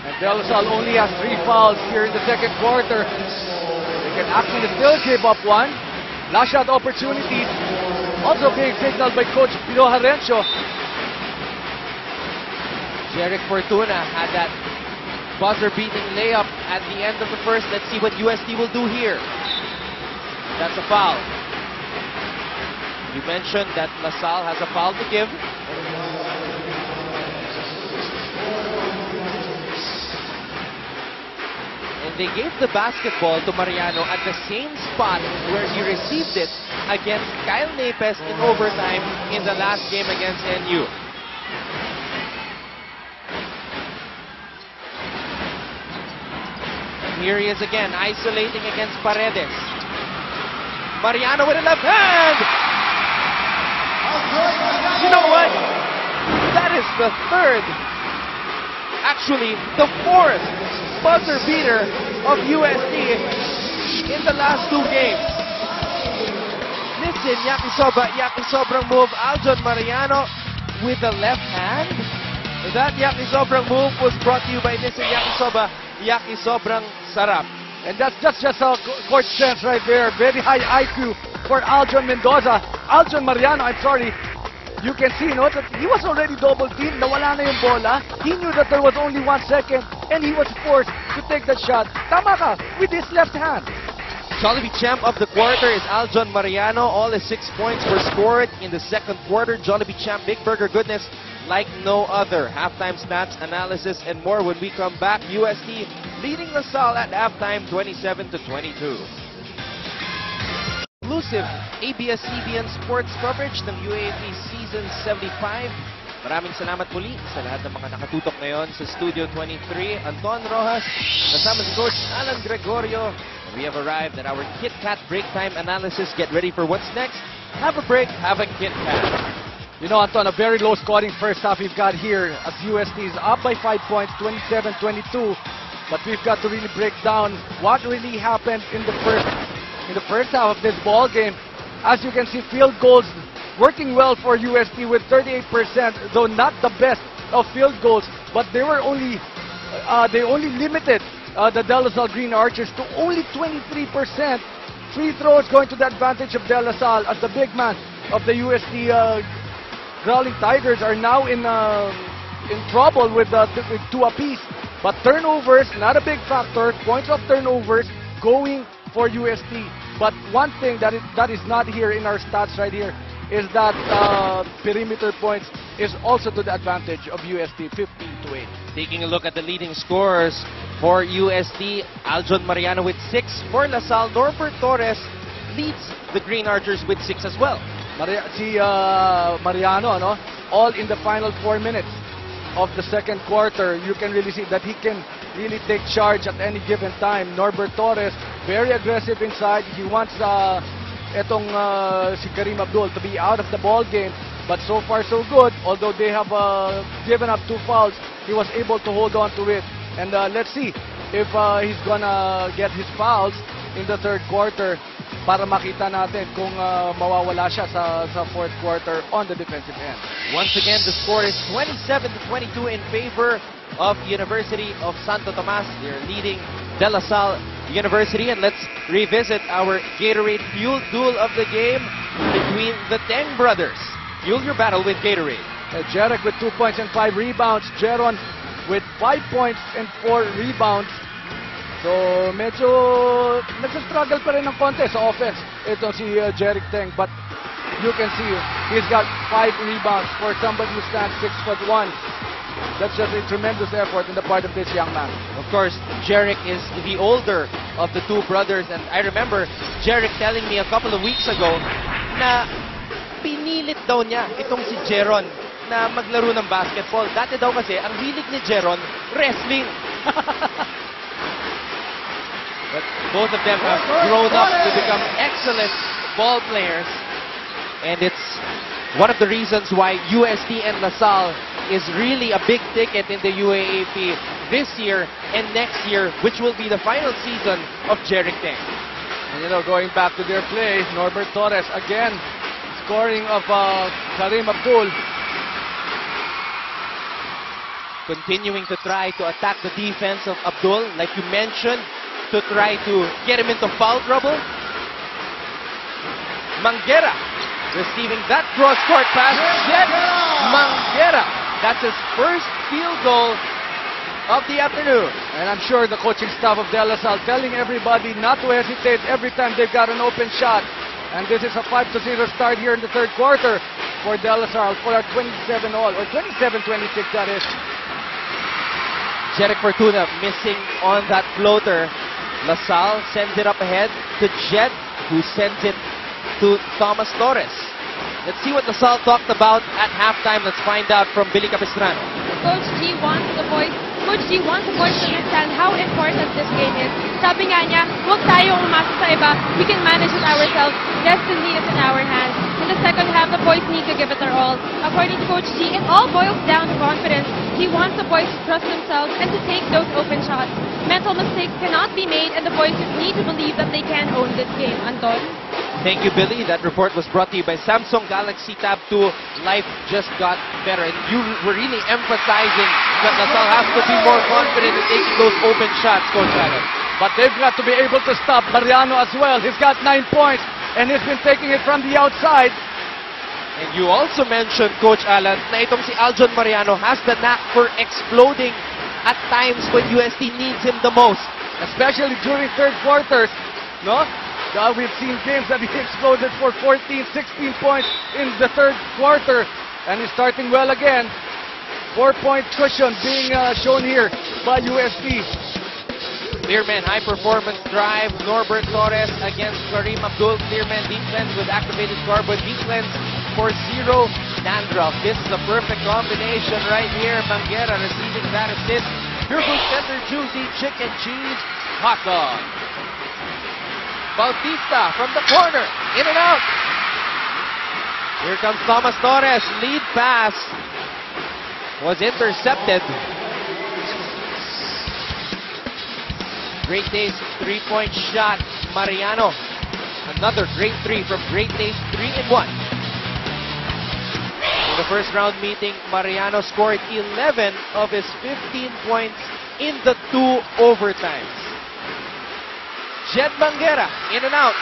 And De La Salle only has 3 fouls here in the second quarter. They can actually still give up one. Last shot opportunities also being signaled by Coach Pino Harencio. Jeric Fortuna had that buzzer-beating layup at the end of the first. Let's see what UST will do here. That's a foul. You mentioned that LaSalle has a foul to give. And they gave the basketball to Mariano at the same spot where he received it against Kyle Napes in overtime in the last game against NU. And here he is again, isolating against Paredes. Mariano with a left hand! You know what? That is the third, actually the fourth buzzer beater of UST in the last 2 games. Nisin Yakisobrang move. Aljon Mariano with the left hand. That Yakisobrang move was brought to you by Nisin Yakisoba. Yakisobrang sarap. And that's just a court sense right there. Very high IQ for Aljon Mendoza. Aljon Mariano, I'm sorry. You can see, that he was already double teamed. Nawala na yung bola. He knew that there was only 1 second, and he was forced to take that shot. Tama ka, with his left hand. Jollibee champ of the quarter is Aljon Mariano. All his 6 points were scored in the second quarter. Jollibee champ, Big Burger goodness like no other. Halftime stats, analysis, and more when we come back. UST leading LaSalle at halftime, 27-22. Exclusive ABS-CBN sports coverage ng UAAP Season 75 Maraming salamat muli sa lahat ng mga nakatutok ngayon sa Studio 23. Anton Rojas, kasama si Coach Alan Gregorio. We have arrived at our Kit Kat break time analysis. Get ready for what's next. Have a break, have a Kit Kat. You know, Anton, a very low-scoring first half we've got here as UST is up by 5 points, 27-22. But we've got to really break down what really happened in the first half of this ball game. As you can see, field goals working well for UST with 38%, though not the best of field goals. But they were only they only limited the De La Salle Green Archers to only 23%. Free throws going to the advantage of De La Salle as the big man of the UST Growling Tigers are now in trouble with 2 apiece. But turnovers, not a big factor. Points of turnovers going for UST. But one thing that is not here in our stats right here is that perimeter points is also to the advantage of UST, 15-8. Taking a look at the leading scorers for UST, Aljon Mariano with 6. For La Salle, Norbert Torres leads the Green Archers with 6 as well. Mariano, no? All in the final 4 minutes of the second quarter. You can really see that he can really take charge at any given time. Norbert Torres, very aggressive inside. He wants si Kareem Abdul to be out of the ball game. But so far so good. Although they have given up 2 fouls, he was able to hold on to it. And let's see if he's gonna get his fouls in the third quarter para makita natin kung mawawala siya sa fourth quarter on the defensive end. Once again, the score is 27-22 in favor of University of Santo Tomas. They're leading De La Salle University. And let's revisit our Gatorade Fuel duel of the game between the Teng brothers. Fuel your battle with Gatorade. Jeric with 2 points and 5 rebounds. Jeron with 5 points and 4 rebounds. So, medyo struggle pa rin ng konti sa offense. Ito si Jeric Teng. But you can see, he's got 5 rebounds for somebody who stands 6'1". That's just a tremendous effort on the part of this young man. Of course, Jeric is the older of the 2 brothers. And I remember Jeric telling me a couple of weeks ago na pinilit daw niya itong si Jeron na maglaro ng basketball. Dati daw kasi, ang hilig ni Jeron, wrestling. But both of them have grown up to become excellent ball players. And it's one of the reasons why UST and La Salle is really a big ticket in the UAAP this year and next year, which will be the final season of Jeric Teng. And, you know, going back to their play, Norbert Torres again scoring of Kareem Abdul. Continuing to try to attack the defense of Abdul, like you mentioned, to try to get him into foul trouble. Manguera receiving that cross-court pass. Jet Manguera. That's his first field goal of the afternoon. And I'm sure the coaching staff of De La Salle telling everybody not to hesitate every time they've got an open shot. And this is a 5-0 start here in the third quarter for De La Salle for a 27 all, or 27-26 that is. Jeric Fortuna missing on that floater. La Salle sends it up ahead to Jed, who sends it to Thomas Torres. Let's see what La Salle talked about at halftime. Let's find out from Billy Capistrano. Coach G wants the boys to understand how important this game is. Sabi nga niya, huwag tayong umasa sa iba. We can manage it ourselves. Destiny is in our hands. In the second half, the boys need to give it their all. According to Coach G, it all boils down to confidence. He wants the boys to trust themselves and to take those open shots. Mental mistakes cannot be made, and the boys just need to believe that they can own this game. Anton? Thank you, Billy. That report was brought to you by Samsung Galaxy Tab 2. Life just got better. And you were really emphasizing that La Salle has to be more confident in taking those open shots, Coach Alan. But they've got to be able to stop Mariano as well. He's got 9 points, and he's been taking it from the outside. And you also mentioned, Coach Alan, na itong si Aljon Mariano has the knack for exploding at times when UST needs him the most. Especially during third quarters, no? We've seen games that he exploded for 14, 16 points in the third quarter. And he's starting well again. 4-point cushion being shown here by UST. Clearman high-performance drive. Norbert Torres against Kareem Abdul. Clearman defense with activated carbon defense for 0. Dandruff. This is the perfect combination right here. Manguera receiving that assist. Here goes tender juicy chicken cheese hot dog. Bautista from the corner. In and out. Here comes Thomas Torres. Lead pass was intercepted. Great Days three-point shot. Mariano. Another great three from Great Days. 3-1. In the first round meeting, Mariano scored 11 of his 15 points in the 2 overtimes. Jed Manguera, in and out.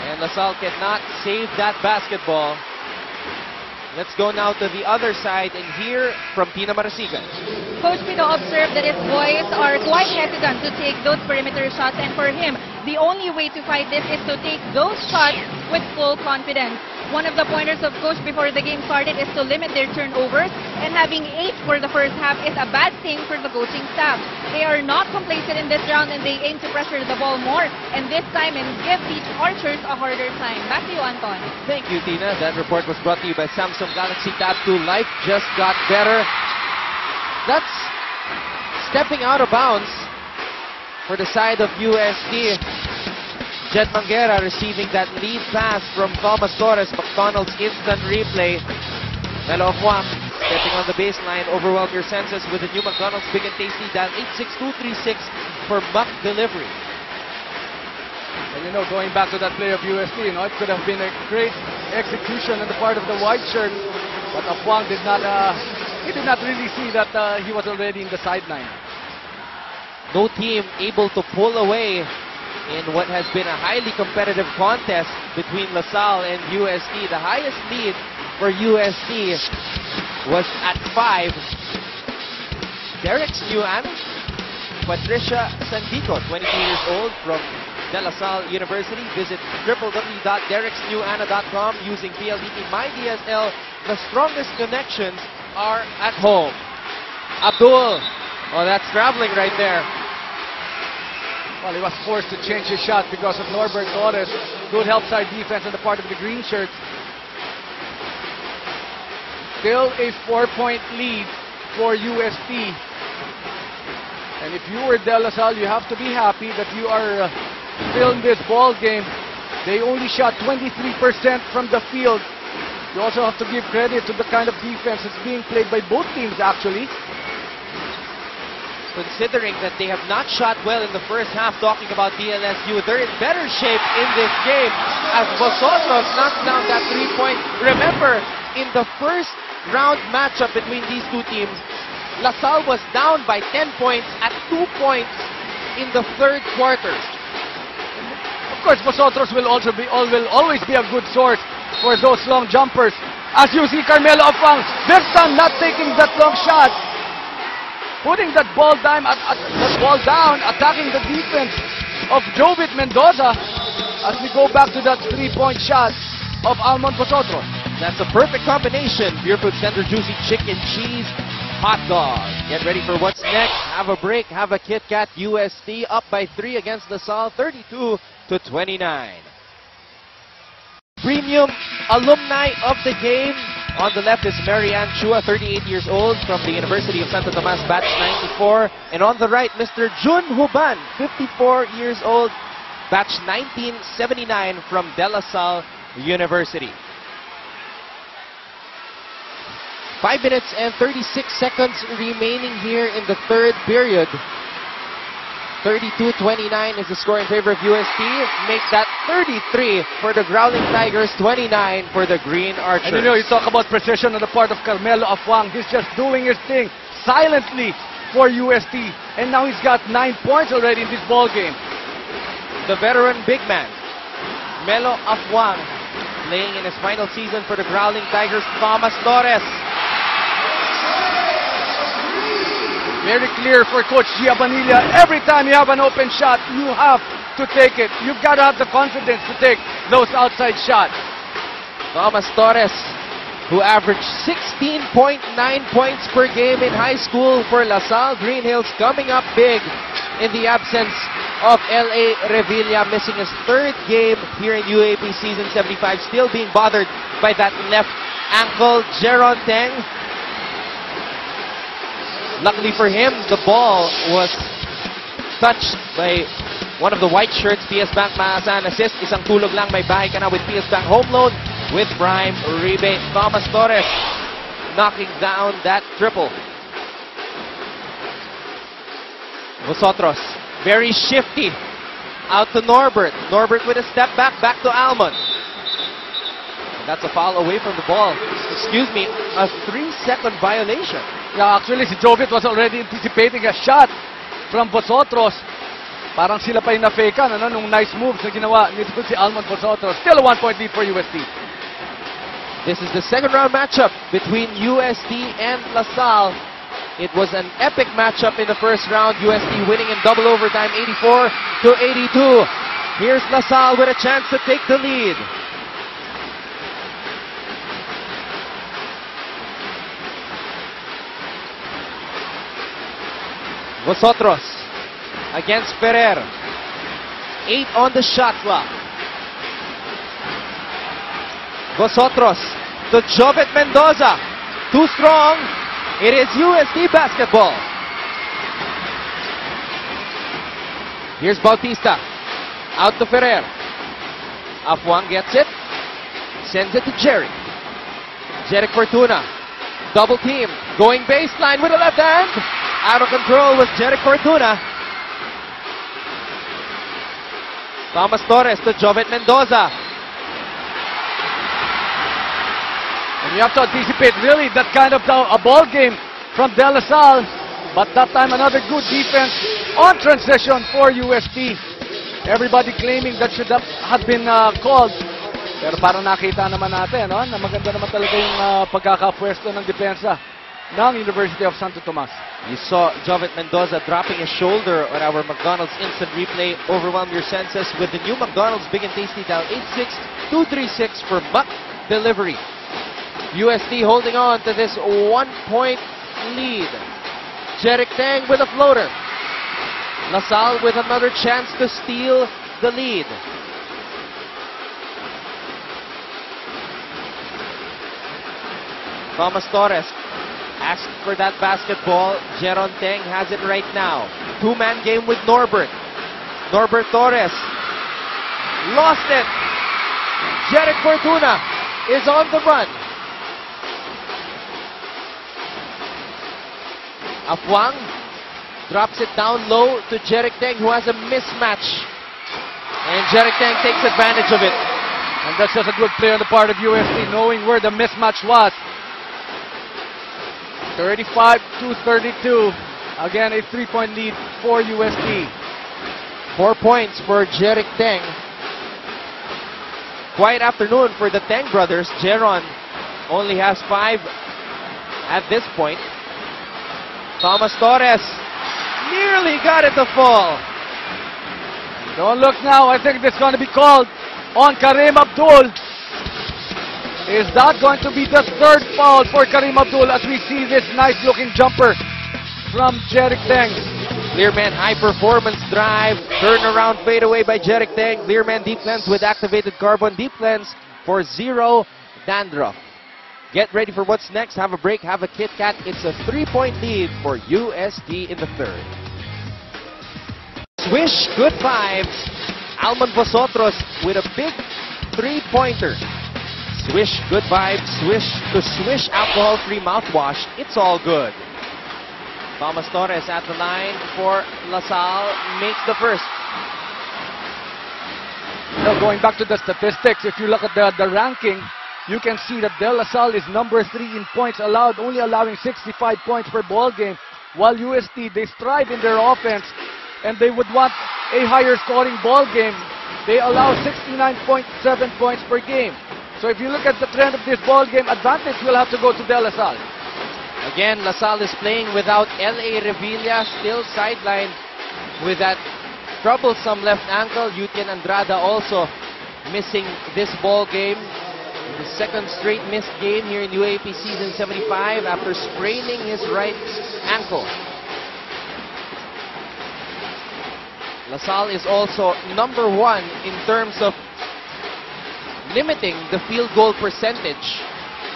And LaSalle cannot save that basketball. Let's go now to the other side and hear from Tina Marasigan. Coach Pino observed that his boys are quite hesitant to take those perimeter shots, and for him, the only way to fight this is to take those shots with full confidence. One of the pointers of Coach before the game started is to limit their turnovers, and having 8 for the first half is a bad thing for the coaching staff. They are not complacent in this round and they aim to pressure the ball more, and this time and give the Archers a harder time. Back to you, Anton. Thank you, Tina. That report was brought to you by Samsung Galaxy Tab 2. Life just got better. That's stepping out of bounds for the side of UST. Jed Manguera receiving that lead pass from Thomas Torres. McDonald's instant replay. Melo Afuang stepping on the baseline. Overwhelm your senses with the new McDonald's Big and Tasty. Dial 86236 for Muck Delivery. And you know, going back to that play of UST, you know, it could have been a great execution on the part of the white shirt, but Afuang did not really see that he was already in the sideline. No team able to pull away in what has been a highly competitive contest between LaSalle and UST. The highest lead for UST was at 5. Derek's new aunt, Patricia Sandico, 22 years old from De La Salle University. Visit www.dereksnewanna.com using PLDT MyDSL. The strongest connections are at home. Abdul, oh, that's traveling right there. Well, he was forced to change his shot because of Norbert Torres. Good help side defense on the part of the green shirts. Still a 4-point lead for UST. And if you were De La Salle, you have to be happy that you are still in this ball game. They only shot 23% from the field. You also have to give credit to the kind of defense that's being played by both teams, actually. Considering that they have not shot well in the first half, talking about DLSU, they're in better shape in this game as Vosotros knocks down that 3-point. Remember, in the first round matchup between these two teams, LaSalle was down by 10 points at 2 points in the third quarter. Of course, Vosotros will always be a good source for those long jumpers. As you see Carmelo Afuang, this time not taking that long shot. Putting that ball down, attacking the defense of Jovit Mendoza as we go back to that 3-point shot of Almond Vosotros. That's a perfect combination. Beer Food Center Juicy Chicken Cheese Hot Dog. Get ready for what's next. Have a break, have a Kit Kat. UST up by 3 against LaSalle, 32-29. Premium alumni of the game. On the left is Marianne Chua, 38 years old from the University of Santo Tomas, batch 94. And on the right, Mr. Jun Huban, 54 years old, batch 1979 from De La Salle University. 5 minutes and 36 seconds remaining here in the third period. 32-29 is the score in favor of UST. Make that 33 for the Growling Tigers, 29 for the Green Archers. And you know, you talk about precision on the part of Carmelo Afuang. He's just doing his thing silently for UST. And now he's got 9 points already in this ball game. The veteran big man, Melo Afuang, playing in his final season for the Growling Tigers. Thomas Torres. Very clear for Coach Giovanilla. Every time you have an open shot, you have to take it. You've got to have the confidence to take those outside shots. Thomas Torres, who averaged 16.9 points per game in high school for LaSalle Green Hills, coming up big in the absence of LA Revilla, missing his third game here in UAP Season 75, still being bothered by that left ankle. Jeron Teng, luckily for him, the ball was touched by one of the white shirts. PS Bank maasahan assist, isang tulog lang, may bahay ka na with PS Bank home loan with Prime Rebate. Thomas Torres knocking down that triple. Vosotros, very shifty. Out to Norbert. Norbert with a step back to Almon. And that's a foul away from the ball. Excuse me, a 3-second violation. Yeah, actually, si Jovit was already anticipating a shot from Vosotros. Parang sila pa yung na-fakean, ano, nung nice moves na ginawa nito si Almon Vosotros. Still a 1-point lead for USD. This is the second round matchup between USD and LaSalle. It was an epic matchup in the first round. USD winning in double overtime, 84-82. Here's LaSalle with a chance to take the lead. Vosotros against Ferrer. 8 on the shot clock. Vosotros to Jovet Mendoza. Too strong. It is USD basketball. Here's Bautista. Out to Ferrer. Afuang gets it. Sends it to Jeric. Jeric Fortuna. Double team. Going baseline with a left hand. Out of control was Jeric Fortuna. Thomas Torres to Jovet Mendoza. And you have to anticipate really that kind of a ball game from De La Salle. But that time another good defense on transition for USD. Everybody claiming that should have been called. Pero parang nakita naman natin, no, na maganda naman talaga yung pagkakapwesto ng depensa ng University of Santo Tomas. You saw Jovet Mendoza dropping his shoulder on our McDonald's instant replay. Overwhelm your senses with the new McDonald's Big and Tasty Dial 86236 for Muck Delivery. USD holding on to this 1-point lead. Jeric Teng with a floater. LaSalle with another chance to steal the lead. Thomas Torres asked for that basketball. Jeron Teng has it right now. Two-man game with Norbert. Norbert Torres lost it. Jeric Fortuna is on the run. Afuang drops it down low to Jeric Teng, who has a mismatch. And Jeric Teng takes advantage of it. And that's just a good play on the part of USD, knowing where the mismatch was. 35-32. Again, a 3-point lead for USD. 4 points for Jeric Teng. Quiet afternoon for the Teng brothers. Jeron only has 5 at this point. Thomas Torres nearly got it to fall. Don't look now. I think this is going to be called on Kareem Abdul. Is that going to be the third foul for Kareem Abdul as we see this nice-looking jumper from Jeric Teng? Clearman high performance drive. Turnaround fadeaway by Jeric Teng. Clearman deep cleanse with activated carbon deep cleanse for zero dandruff. Get ready for what's next. Have a break, have a Kit Kat. It's a 3-point lead for USD in the third. Swish, good vibes. Almon Vosotros with a big 3-pointer. Swish, good vibes. Swish to Swish alcohol-free mouthwash. It's all good. Thomas Torres at the line for LaSalle. Makes the first. Now going back to the statistics, if you look at the ranking, you can see that De La Salle is number 3 in points allowed, only allowing 65 points per ball game. While USD, they strive in their offense and they would want a higher scoring ball game. They allow 69.7 points per game. So if you look at the trend of this ball game, advantage will have to go to De La Salle. Again, LaSalle is playing without LA Revilla, still sidelined with that troublesome left ankle. Yutian Andrada also missing this ball game. The second straight missed game here in UAP Season 75 after spraining his right ankle. LaSalle is also #1 in terms of limiting the field goal percentage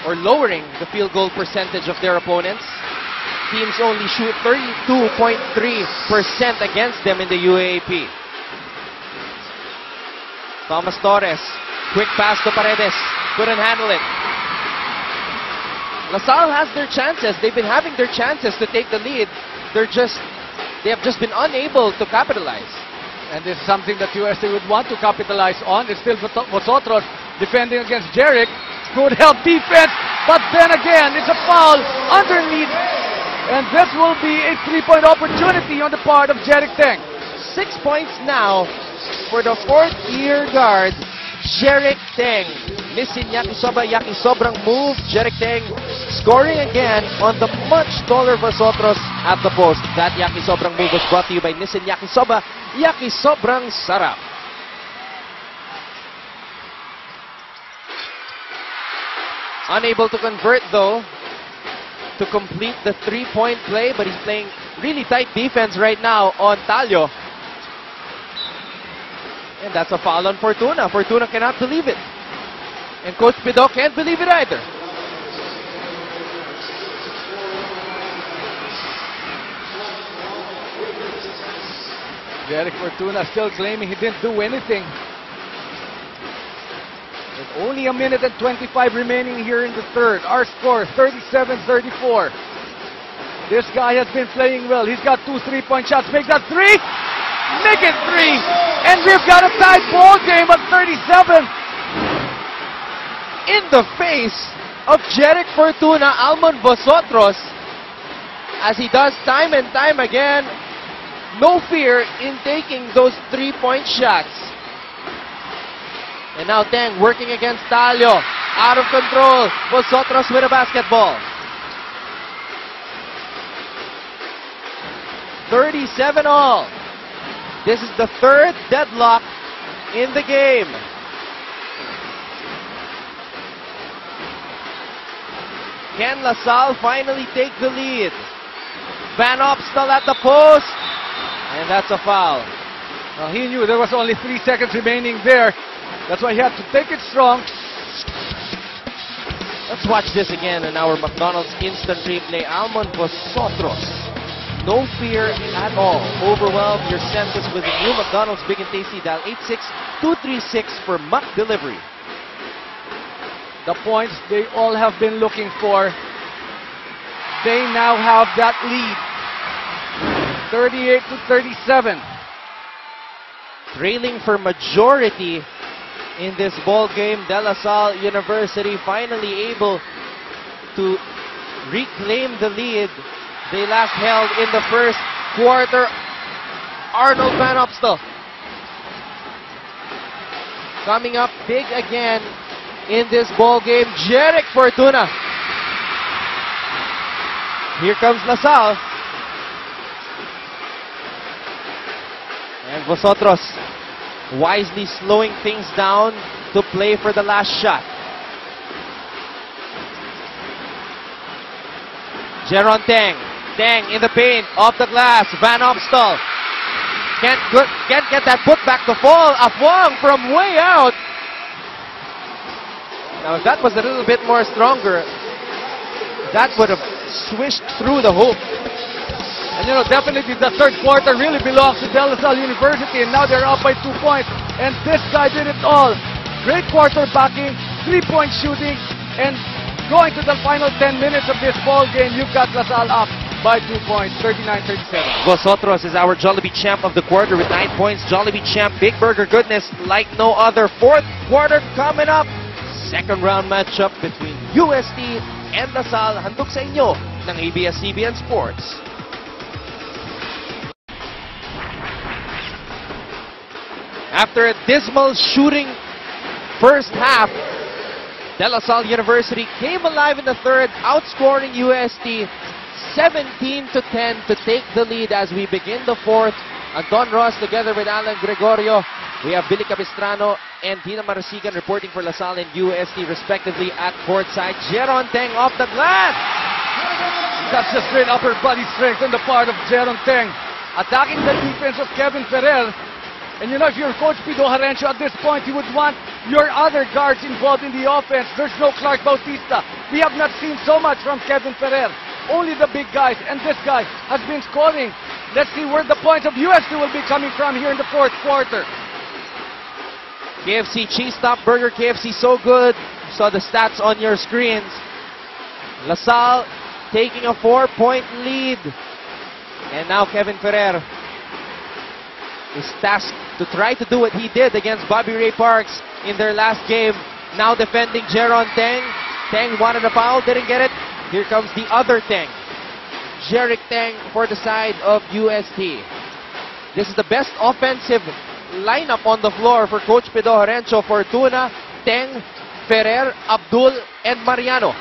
or lowering the field goal percentage of their opponents. Teams only shoot 32.3% against them in the UAAP. Thomas Torres, quick pass to Paredes, couldn't handle it. LaSalle has their chances. They've been having their chances to take the lead. They have just been unable to capitalize. And this is something that UST would want to capitalize on. It's still Vosotros defending against Jeric. Good help defense, but then again, it's a foul underneath. And this will be a 3-point opportunity on the part of Jeric Teng. 6 points now for the fourth-year guard, Jeric Teng. Missing Yakisobrang move. Jeric Teng scoring again on the much taller Vosotros at the post. That Yakisobrang move was brought to you by Nissin Yakisoba. Yakisobrang sarap. Unable to convert though to complete the 3-point play, but he's playing really tight defense right now on Talio. And that's a foul on Fortuna. Fortuna cannot believe it. And Coach Pido can't believe it either. Jeric Fortuna still claiming he didn't do anything. With only 1 minute and 25 remaining here in the third. Our score, 37-34. This guy has been playing well. He's got 2 3-point shots. Makes that 3. Make it 3. And we've got a tied ball game at 37. In the face of Jeric Fortuna, Almon Vosotros, as he does time and time again, no fear in taking those 3-point shots. And now Teng working against Talio. Out of control. Vosotros with a basketball. 37 all. This is the third deadlock in the game. Can LaSalle finally take the lead? Van Opstal at the post. And that's a foul. Now he knew there was only 3 seconds remaining there. That's why he had to take it strong. Let's watch this again in our McDonald's Instant Replay. Almon Vosotros. No fear at all. Overwhelm your senses with the new McDonald's Big and Tasty. Dial 86236 for Mac Delivery. The points they all have been looking for. They now have that lead. 38-37. Trailing for majority in this ball game. De La Salle University finally able to reclaim the lead they last held in the first quarter. Arnold Van Opstal coming up big again in this ball game. Jeric Fortuna. Here comes LaSalle. And Vosotros wisely slowing things down to play for the last shot. Jeron Teng. Teng in the paint, off the glass. Van Opstal can't get that putback to fall. Afuang from way out. Now if that was a little bit more stronger, that would have swished through the hoop. And you know, definitely the third quarter really belongs to De La Salle University, and now they're up by 2 points. And this guy did it all. Great quarterbacking, 3-point shooting, and going to the final 10 minutes of this ball game, you've got LaSalle up by 2 points, 39-37. Vosotros is our Jollibee champ of the quarter with 9 points. Jollibee champ, big burger goodness like no other. Fourth quarter coming up. Second round matchup between UST and LaSalle. Handog sa inyo ng ABS-CBN Sports. After a dismal shooting first half, De La Salle University came alive in the third, outscoring UST 17-10 to take the lead as we begin the fourth. Anton Ross together with Alan Gregorio. We have Billy Capistrano and Dina Marasigan reporting for LaSalle and UST respectively at courtside. Jeron Teng off the glass. That's just great upper body strength on the part of Jeron Teng. attacking the defense of Kevin Ferrer. And you know, if you're Coach Pido Harencio at this point, you would want your other guards involved in the offense. There's no Clark Bautista. We have not seen so much from Kevin Ferrer. Only the big guys, and this guy has been scoring. Let's see where the points of UST will be coming from here in the fourth quarter. KFC Cheese Stop Burger, KFC so good. You saw the stats on your screens. LaSalle taking a 4-point lead. And now Kevin Ferrer is tasked to try to do what he did against Bobby Ray Parks in their last game. Now defending Jeron Teng. Teng wanted a foul, didn't get it. Here comes the other Teng. Jeric Teng for the side of UST. This is the best offensive lineup on the floor for Coach Pido Harencio. Fortuna, Teng, Ferrer, Abdul, and Mariano.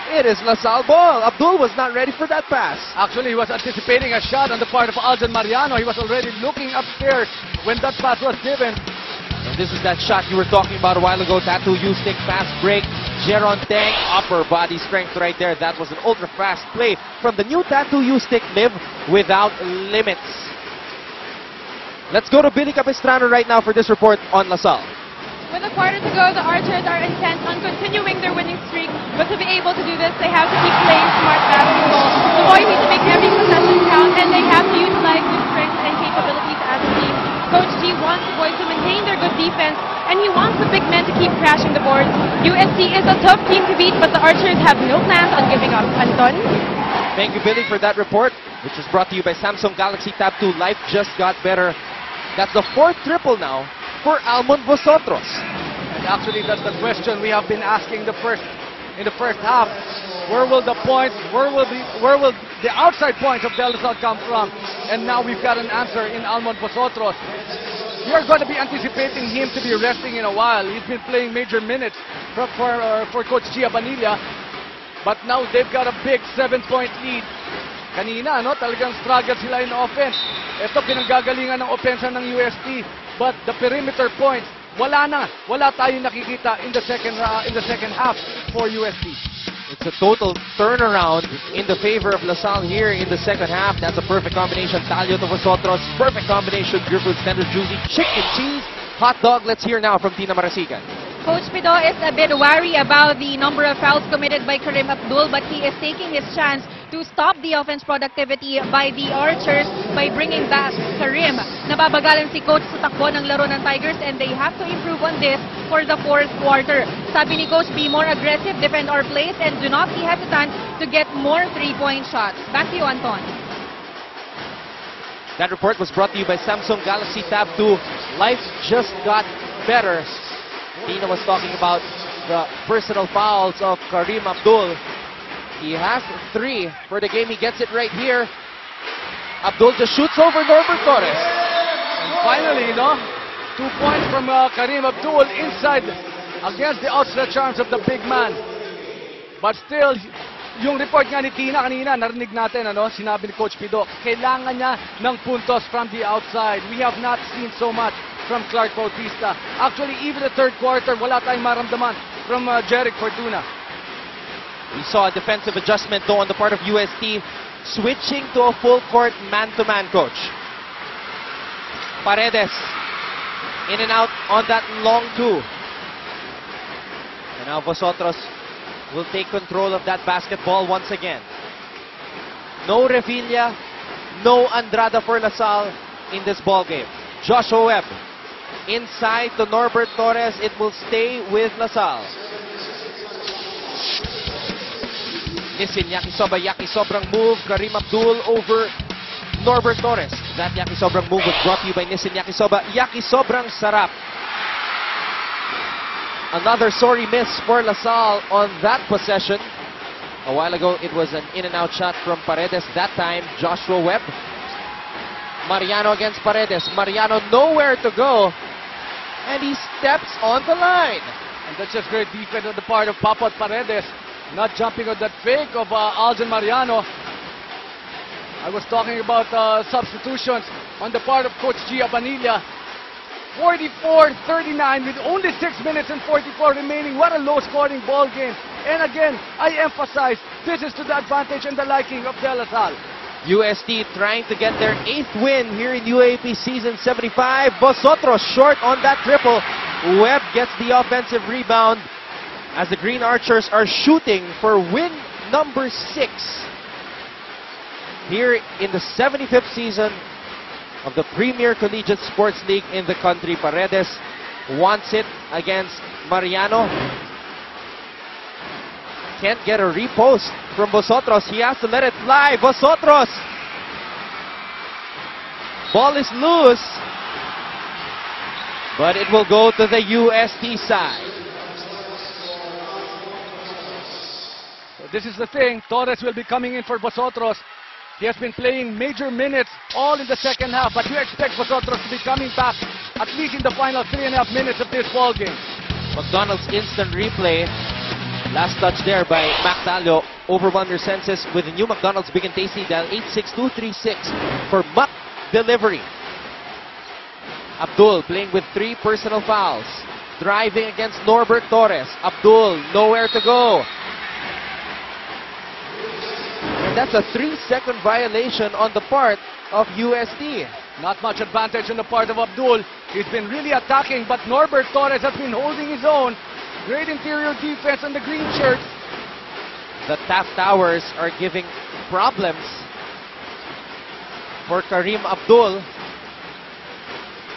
It is LaSalle ball. Abdul was not ready for that pass. Actually, he was anticipating a shot on the part of Aljan Mariano. He was already looking upstairs when that pass was given. And this is that shot you were talking about a while ago. Tattoo U-stick, fast break. Jeron Teng, upper body strength right there. That was an ultra-fast play from the new Tattoo U-stick, Live Without Limits. Let's go to Billy Capistrano right now for this report on LaSalle. With a quarter to go, the Archers are intent on continuing their winning streak, but to be able to do this, they have to keep playing smart basketball. The boys need to make every possession count, and they have to utilize their strengths and capabilities as a team. Coach G wants the boys to maintain their good defense, and he wants the big men to keep crashing the boards. UST is a tough team to beat, but the Archers have no plans on giving up. Anton? Thank you, Billy, for that report, which was brought to you by Samsung Galaxy Tab 2. Life just got better. That's the fourth triple now for Almon Vosotros. And actually, that's the question we have been asking in the first half. Where will the points, where will the outside points of De La Salle come from? And now we've got an answer in Almon Vosotros. We are going to be anticipating him to be resting in a while. He's been playing major minutes for Coach Gia Banilla. But now they've got a big 7-point lead. Kanina, no, talagang struggle sila in offense. Ito, pinanggagalingan ng offense ng UST. But the perimeter points, wala na. Wala tayong nakikita in the second half for UST. It's a total turnaround in the favor of LaSalle here in the second half. That's a perfect combination. Talio to Vosotros. Perfect combination. Beer Foods, tender, juicy, chicken, cheese, hot dog. Let's hear now from Tina Marasigan. Coach Pido is a bit worried about the number of fouls committed by Karim Abdul, but he is taking his chance to stop the offense productivity by the Archers by bringing back Karim. Nababagalan si Coach sa takbo ng laro ng Tigers, and they have to improve on this for the fourth quarter. Sabi ni Coach, be more aggressive, defend our plays, and do not be hesitant to get more three-point shots. Back to you, Anton. That report was brought to you by Samsung Galaxy Tab 2. Life just got better. Tina was talking about the personal fouls of Karim Abdul. He has 3 for the game. He gets it right here. Abdul just shoots over Norbert Torres. And finally, 2 points from Karim Abdul inside against the outstretched arms of the big man. But still, yung report nga ni Tina kanina, narinig natin, sinabi ni Coach Pido, kailangan niya ng puntos from the outside. We have not seen so much from Clark Bautista. Actually, even the third quarter, wala tayong maramdaman from Jeric Fortuna. We saw a defensive adjustment though on the part of UST, switching to a full court man-to-man coach. Paredes in and out on that long 2. And now Vosotros will take control of that basketball once again. No Revilla, no Andrada for LaSalle in this ball game. Joshua Webb inside to Norbert Torres. It will stay with LaSalle. Nisin Yakisoba, Yakisobrang move. Karim Abdul over Norbert Torres. That Yakisobrang move was brought to you by Nisin Yakisoba. Yakisobrang sarap. Another sorry miss for LaSalle on that possession. A while ago, it was an in-and-out shot from Paredes. That time, Joshua Webb. Mariano against Paredes. Mariano nowhere to go. And he steps on the line. And that's just great defense on the part of Papat Paredes. Not jumping on that fake of Aljan Mariano. I was talking about substitutions on the part of Coach Gia Banilla. 44-39 with only 6 minutes and 44 remaining. What a low-scoring ball game. And again, I emphasize, this is to the advantage and the liking of De La Salle. UST trying to get their 8th win here in UAP Season 75. Vosotros short on that triple. Webb gets the offensive rebound as the Green Archers are shooting for win number 6 here in the 75th season of the Premier Collegiate Sports League in the country. Paredes wants it against Mariano. Can't get a repost from Vosotros. He has to let it fly. Vosotros! Ball is loose. But it will go to the UST side. So this is the thing. Torres will be coming in for Vosotros. He has been playing major minutes all in the second half, but you expect Vosotros to be coming back at least in the final 3.5 minutes of this ball game. McDonald's instant replay. Last touch there by Mac Talio. Overrun your senses with the new McDonald's Big and Tasty. Dial 86236 for Mac delivery. Abdul playing with 3 personal fouls. Driving against Norbert Torres. Abdul nowhere to go. And that's a 3-second violation on the part of UST. Not much advantage on the part of Abdul. He's been really attacking, but Norbert Torres has been holding his own. Great interior defense on the green shirts. The Taft Towers are giving problems for Karim Abdul.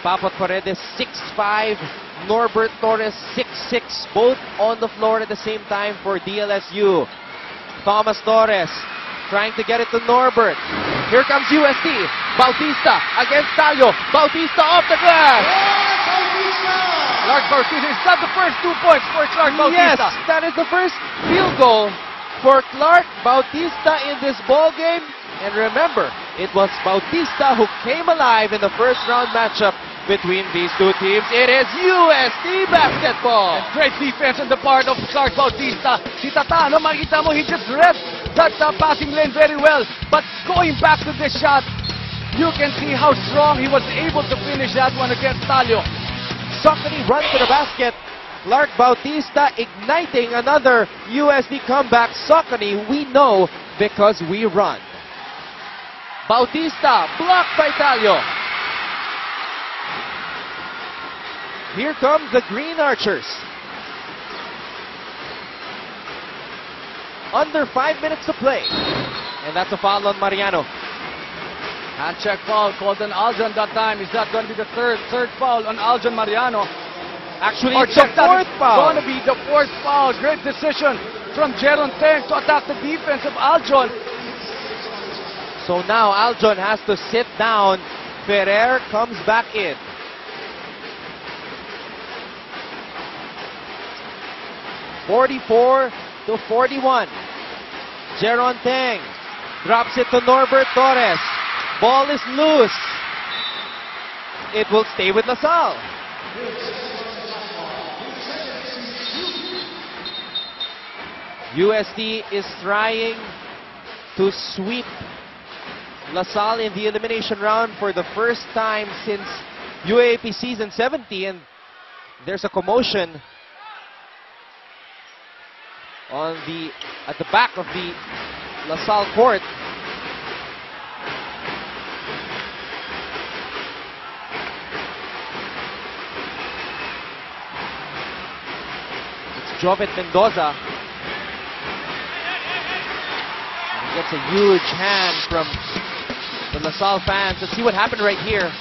Papat Paredes 6'5", Norbert Torres 6'6", both on the floor at the same time for DLSU. Thomas Torres trying to get it to Norbert. Here comes UST. Bautista against Talio. Bautista off the glass. Clark Bautista, is that the first 2 points for Clark Bautista? Yes, that is the first field goal for Clark Bautista in this ball game. And remember, it was Bautista who came alive in the first round matchup between these two teams. It is UST basketball. And great defense on the part of Clark Bautista. Si Tatano, makita mo, he just read that passing lane very well. But going back to this shot, you can see how strong he was able to finish that one against Talio. Saucony runs to the basket. Clark Bautista igniting another UST comeback. Saucony, we know because we run. Bautista blocked by Talio. Here comes the Green Archers. Under 5 minutes to play. And that's a foul on Mariano. Hand check foul called on Aljon that time. Is that going to be the third foul on Aljon Mariano? Actually, Or it's the fourth foul. Going to be the 4th foul. Great decision from Jeron Teng to attack the defense of Aljon. So now Aljon has to sit down. Ferrer comes back in. (44-41). Jeron Teng drops it to Norbert Torres. Ball is loose. It will stay with La Salle. UST is trying to sweep La Salle in the elimination round for the first time since UAP Season 70, and there's a commotion at the back of the La Salle court. It's Jovet Mendoza. And he gets a huge hand from the La Salle fans. Let's see what happened right here.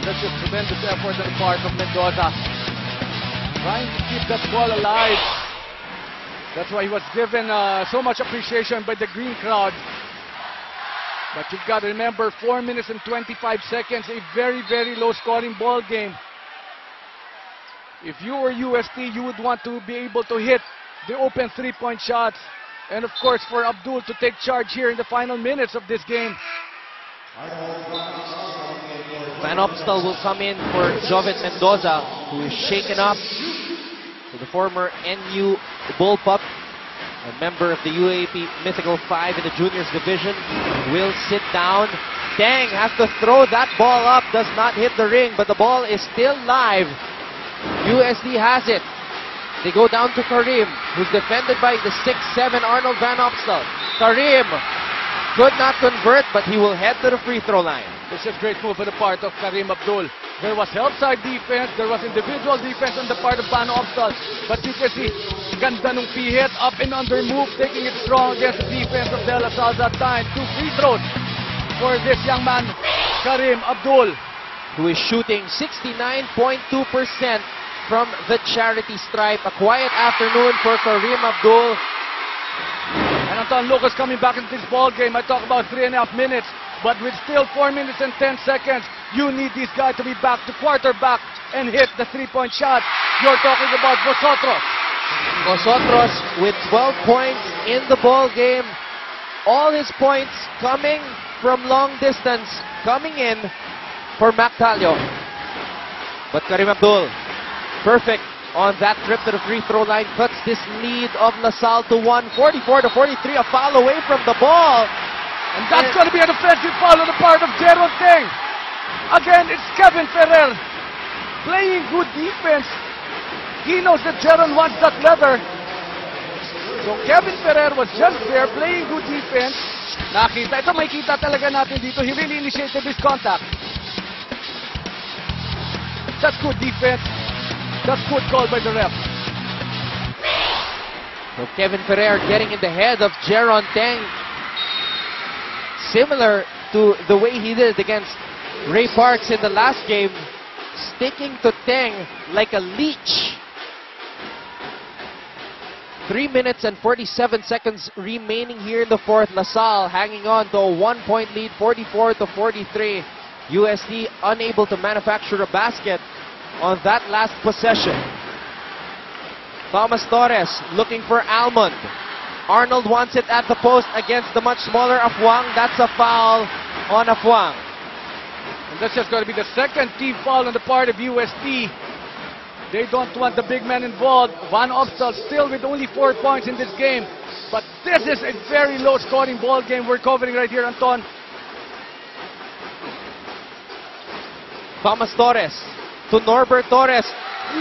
That's a tremendous effort on the part of Mendoza. Trying to keep that ball alive. That's why he was given so much appreciation by the green crowd. But you've got to remember, 4 minutes and 25 seconds, a very, very low-scoring ball game. If you were UST, you would want to be able to hit the open three-point shots. And of course, for Abdul to take charge here in the final minutes of this game. Van Opstal will come in for Jovet Mendoza, who is shaken up. So the former NU Bullpup, a member of the UAP Mythical 5 in the juniors division, will sit down. Tang has to throw that ball up, does not hit the ring, but the ball is still live. USD has it. They go down to Karim, who's defended by the 6'7" Arnold Van Opstal. Karim could not convert, but he will head to the free throw line. This is great move on the part of Karim Abdul. There was help side defense, there was individual defense on the part of Van Opstal. But you can see, ganda nung hit, up and under move, taking it strong against the defense of De La Salle that time. 2 free throws for this young man, Karim Abdul, who is shooting 69.2% from the charity stripe. A quiet afternoon for Karim Abdul. And Anton Lucas coming back into this ball game. I talk about 3.5 minutes, but with still 4 minutes and 10 seconds, you need this guy to be back to quarterback and hit the 3-point shot. You're talking about Vosotros. Vosotros with 12 points in the ball game. All his points coming from long distance, coming in for Mactalio. But Karim Abdul, perfect on that trip to the free throw line, cuts this lead of LaSalle to 1, 44-43, a foul away from the ball. And that's going to be an offensive foul on the part of Jeron Teng. Again, it's Kevin Ferrer playing good defense. He knows that Jeron wants that leather. So Kevin Ferrer was just there playing good defense. Nakita, ito makikita talaga natin dito. He really initiated this contact. That's good defense. That's good call by the ref. So Kevin Ferrer getting in the head of Jeron Teng. Similar to the way he did against Ray Parks in the last game. Sticking to Teng like a leech. 3 minutes and 47 seconds remaining here in the fourth. LaSalle hanging on to a 1-point lead, 44-43. USD unable to manufacture a basket on that last possession. Thomas Torres looking for Almond. Arnold wants it at the post against the much smaller Afuang. That's a foul on Afuang. And that's just going to be the second team foul on the part of USD. They don't want the big man involved. Van Opstal still with only 4 points in this game. But this is a very low-scoring ball game we're covering right here, Anton. Thomas Torres to Norbert Torres.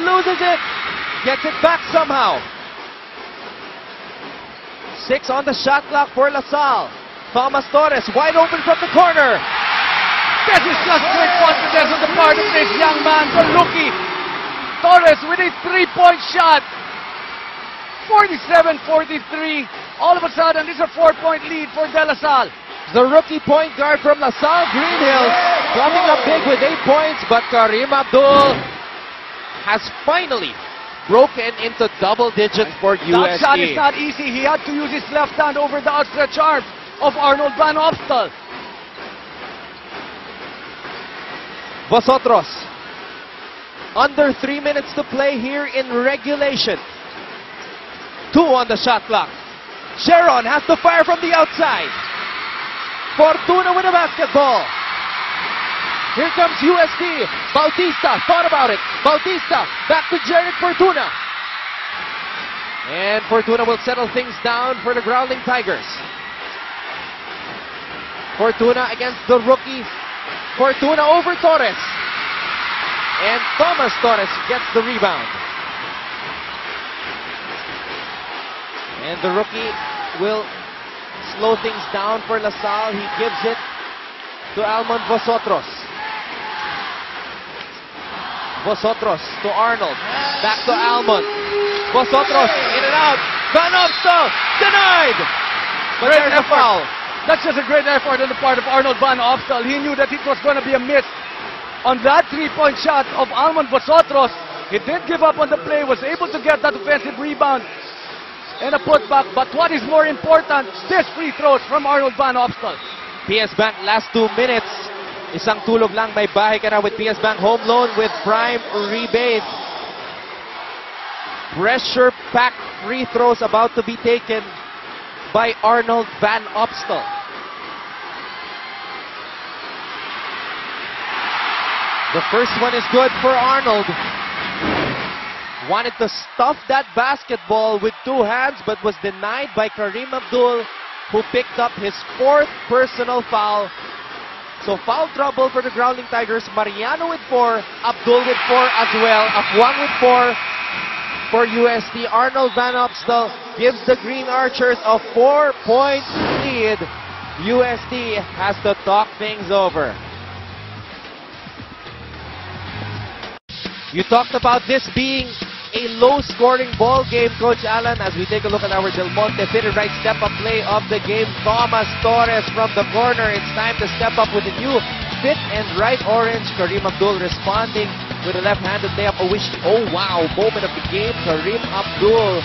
Loses it. Gets it back somehow. 6 on the shot clock for LaSalle. Thomas Torres wide open from the corner. This is just great confidence on the part of this young man, the rookie. Torres with a 3-point shot. 47-43. All of a sudden, it's a 4-point lead for De La Salle. The rookie point guard from LaSalle Green Hills coming up big with 8 points, but Karim Abdul has finally broken into double digits for USD. That shot is not easy. He had to use his left hand over the outstretched arm of Arnold Van Opstal. Vosotros. Under 3 minutes to play here in regulation. 2 on the shot clock. Jeron has to fire from the outside. Fortuna with a basketball. Here comes USD. Bautista thought about it. Bautista back to Jared Fortuna. And Fortuna will settle things down for the Growling Tigers. Fortuna against the rookie. Fortuna over Torres. And Thomas Torres gets the rebound. And the rookie will slow things down for LaSalle. He gives it to Almond Vosotros. Vosotros to Arnold. Back to Almond. Vosotros in and out. Van Opstal denied. But Great there's a effort. foul. That's just a great effort on the part of Arnold Van Opstal. He knew that it was going to be a miss on that 3-point shot of Almond Vosotros. He didn't give up on the play, was able to get that offensive rebound and a putback. But what is more important, this free throws from Arnold Van Opstal. PS Bank last 2 minutes. Isang tulog lang, may bahay ka na with PS Bank Home Loan with Prime Rebate. Pressure-packed free throws about to be taken by Arnold Van Opstal. The first one is good for Arnold. Wanted to stuff that basketball with 2 hands but was denied by Karim Abdul, who picked up his 4th personal foul. So foul trouble for the Growling Tigers. Mariano with 4, Abdul with 4 as well. Afuang with 4 for UST. Arnold Van Opstal gives the Green Archers a 4-point lead. UST has to talk things over. You talked about this being a low-scoring ball game, Coach Alan, as we take a look at our Del Monte fit and right step-up play of the game. Thomas Torres from the corner. It's time to step up with a new fit and right orange. Kareem Abdul responding with a left-handed layup. Owishi, oh wow, moment of the game. Kareem Abdul.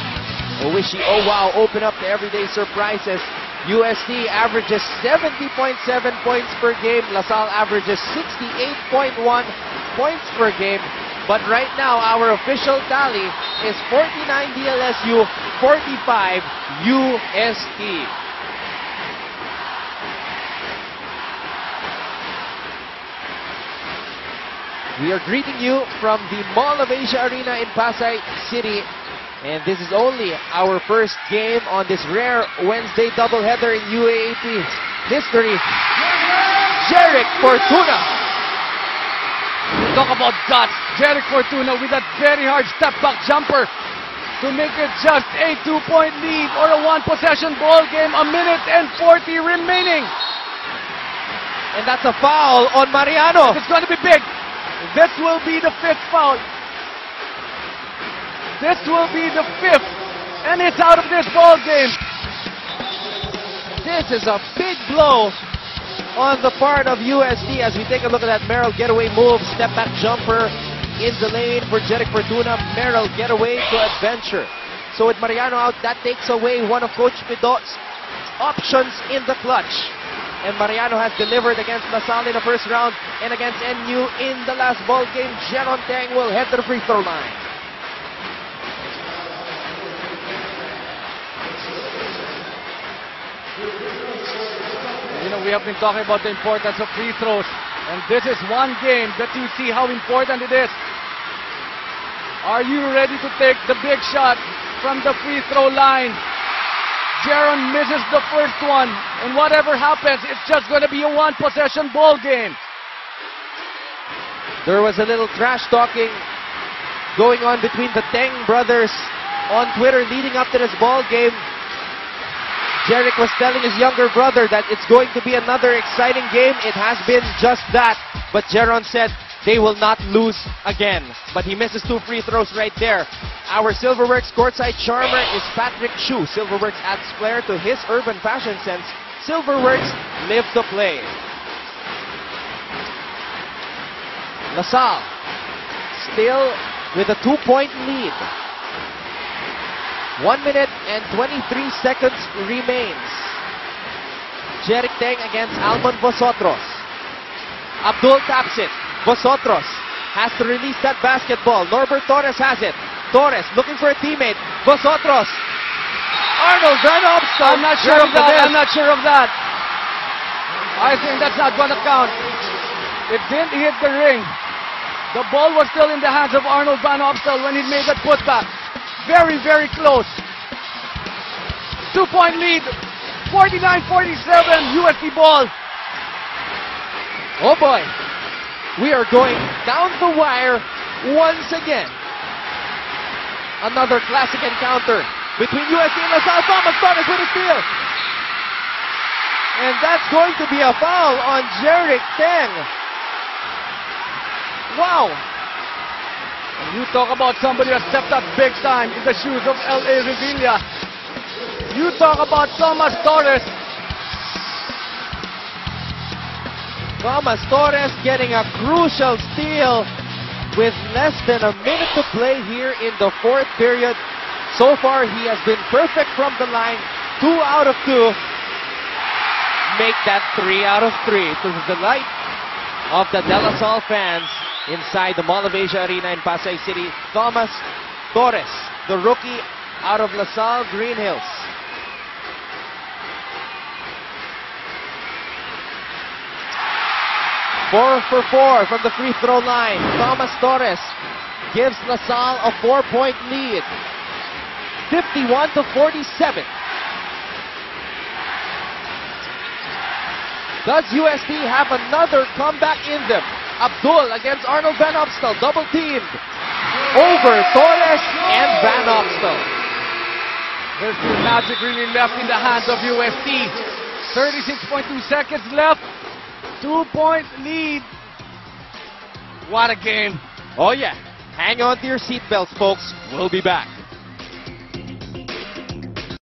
Owishi, oh wow, open up to everyday surprises. UST averages 70.7 points per game. LaSalle averages 68.1 points per game. But right now, our official tally is 49 DLSU, 45 UST. We are greeting you from the Mall of Asia Arena in Pasay City. And this is only our first game on this rare Wednesday doubleheader in UAAP history. Jeric Fortuna. Talk about guts. Jeric Fortuna with that very hard step-back jumper to make it just a 2-point lead or a one-possession ball game. A minute and 40 remaining. And that's a foul on Mariano. It's going to be big. This will be the 5th foul. This will be the 5th. And it's out of this ball game. This is a big blow on the part of UST as we take a look at that Merrill getaway move. Step back jumper in the lane for Jeric Fortuna. Merrill getaway to adventure. So with Mariano out, that takes away one of Coach Pidot's options in the clutch. And Mariano has delivered against LaSalle in the first round and against NU in the last ball game. Jeron Teng will head to the free throw line. You know, we have been talking about the importance of free throws, and this is one game that you see how important it is. Are you ready to take the big shot from the free throw line? Jeron misses the first one, and whatever happens, it's just going to be a one-possession ball game. There was a little trash talking going on between the Teng brothers on Twitter leading up to this ball game. Jeric was telling his younger brother that it's going to be another exciting game. It has been just that. But Jeron said they will not lose again. But he misses 2 free throws right there. Our Silverworks courtside charmer is Patrick Chu. Silverworks adds flair to his urban fashion sense. Silverworks live to play. LaSalle still with a 2-point lead. 1 minute and 23 seconds remains. Jeric Teng against Almon Vosotros. Abdul taps it. Vosotros has to release that basketball. Norbert Torres has it. Torres looking for a teammate. Vosotros. Arnold Van Opstal. I'm not sure of that. I'm not sure of that. I think that's not going to count. It didn't hit the ring. The ball was still in the hands of Arnold Van Opstal when he made that putback. Very, very close. 2-point lead. 49-47. UST ball. Oh boy. We are going down the wire once again. Another classic encounter between UST and LaSalle. Thomas Torres with a steal. And that's going to be a foul on Jeric Teng. Wow. You talk about somebody that stepped up big time in the shoes of L.A. Revilla. You talk about Thomas Torres. Thomas Torres getting a crucial steal with less than a minute to play here in the 4th period. So far, he has been perfect from the line. 2 out of 2. Make that 3 out of 3 to the delight of the De La Salle fans inside the Mall of Asia Arena in Pasay City. Thomas Torres, the rookie out of LaSalle Green Hills. Four for 4 from the free throw line. Thomas Torres gives LaSalle a 4-point lead. 51-47. Does USD have another comeback in them? Abdul against Arnold Van Opstal, double teamed over Torres and Van Opstal. There's still magic really left in the hands of USD. 36.2 seconds left. 2-point lead. What a game. Oh yeah, hang on to your seatbelts, folks. We'll be back.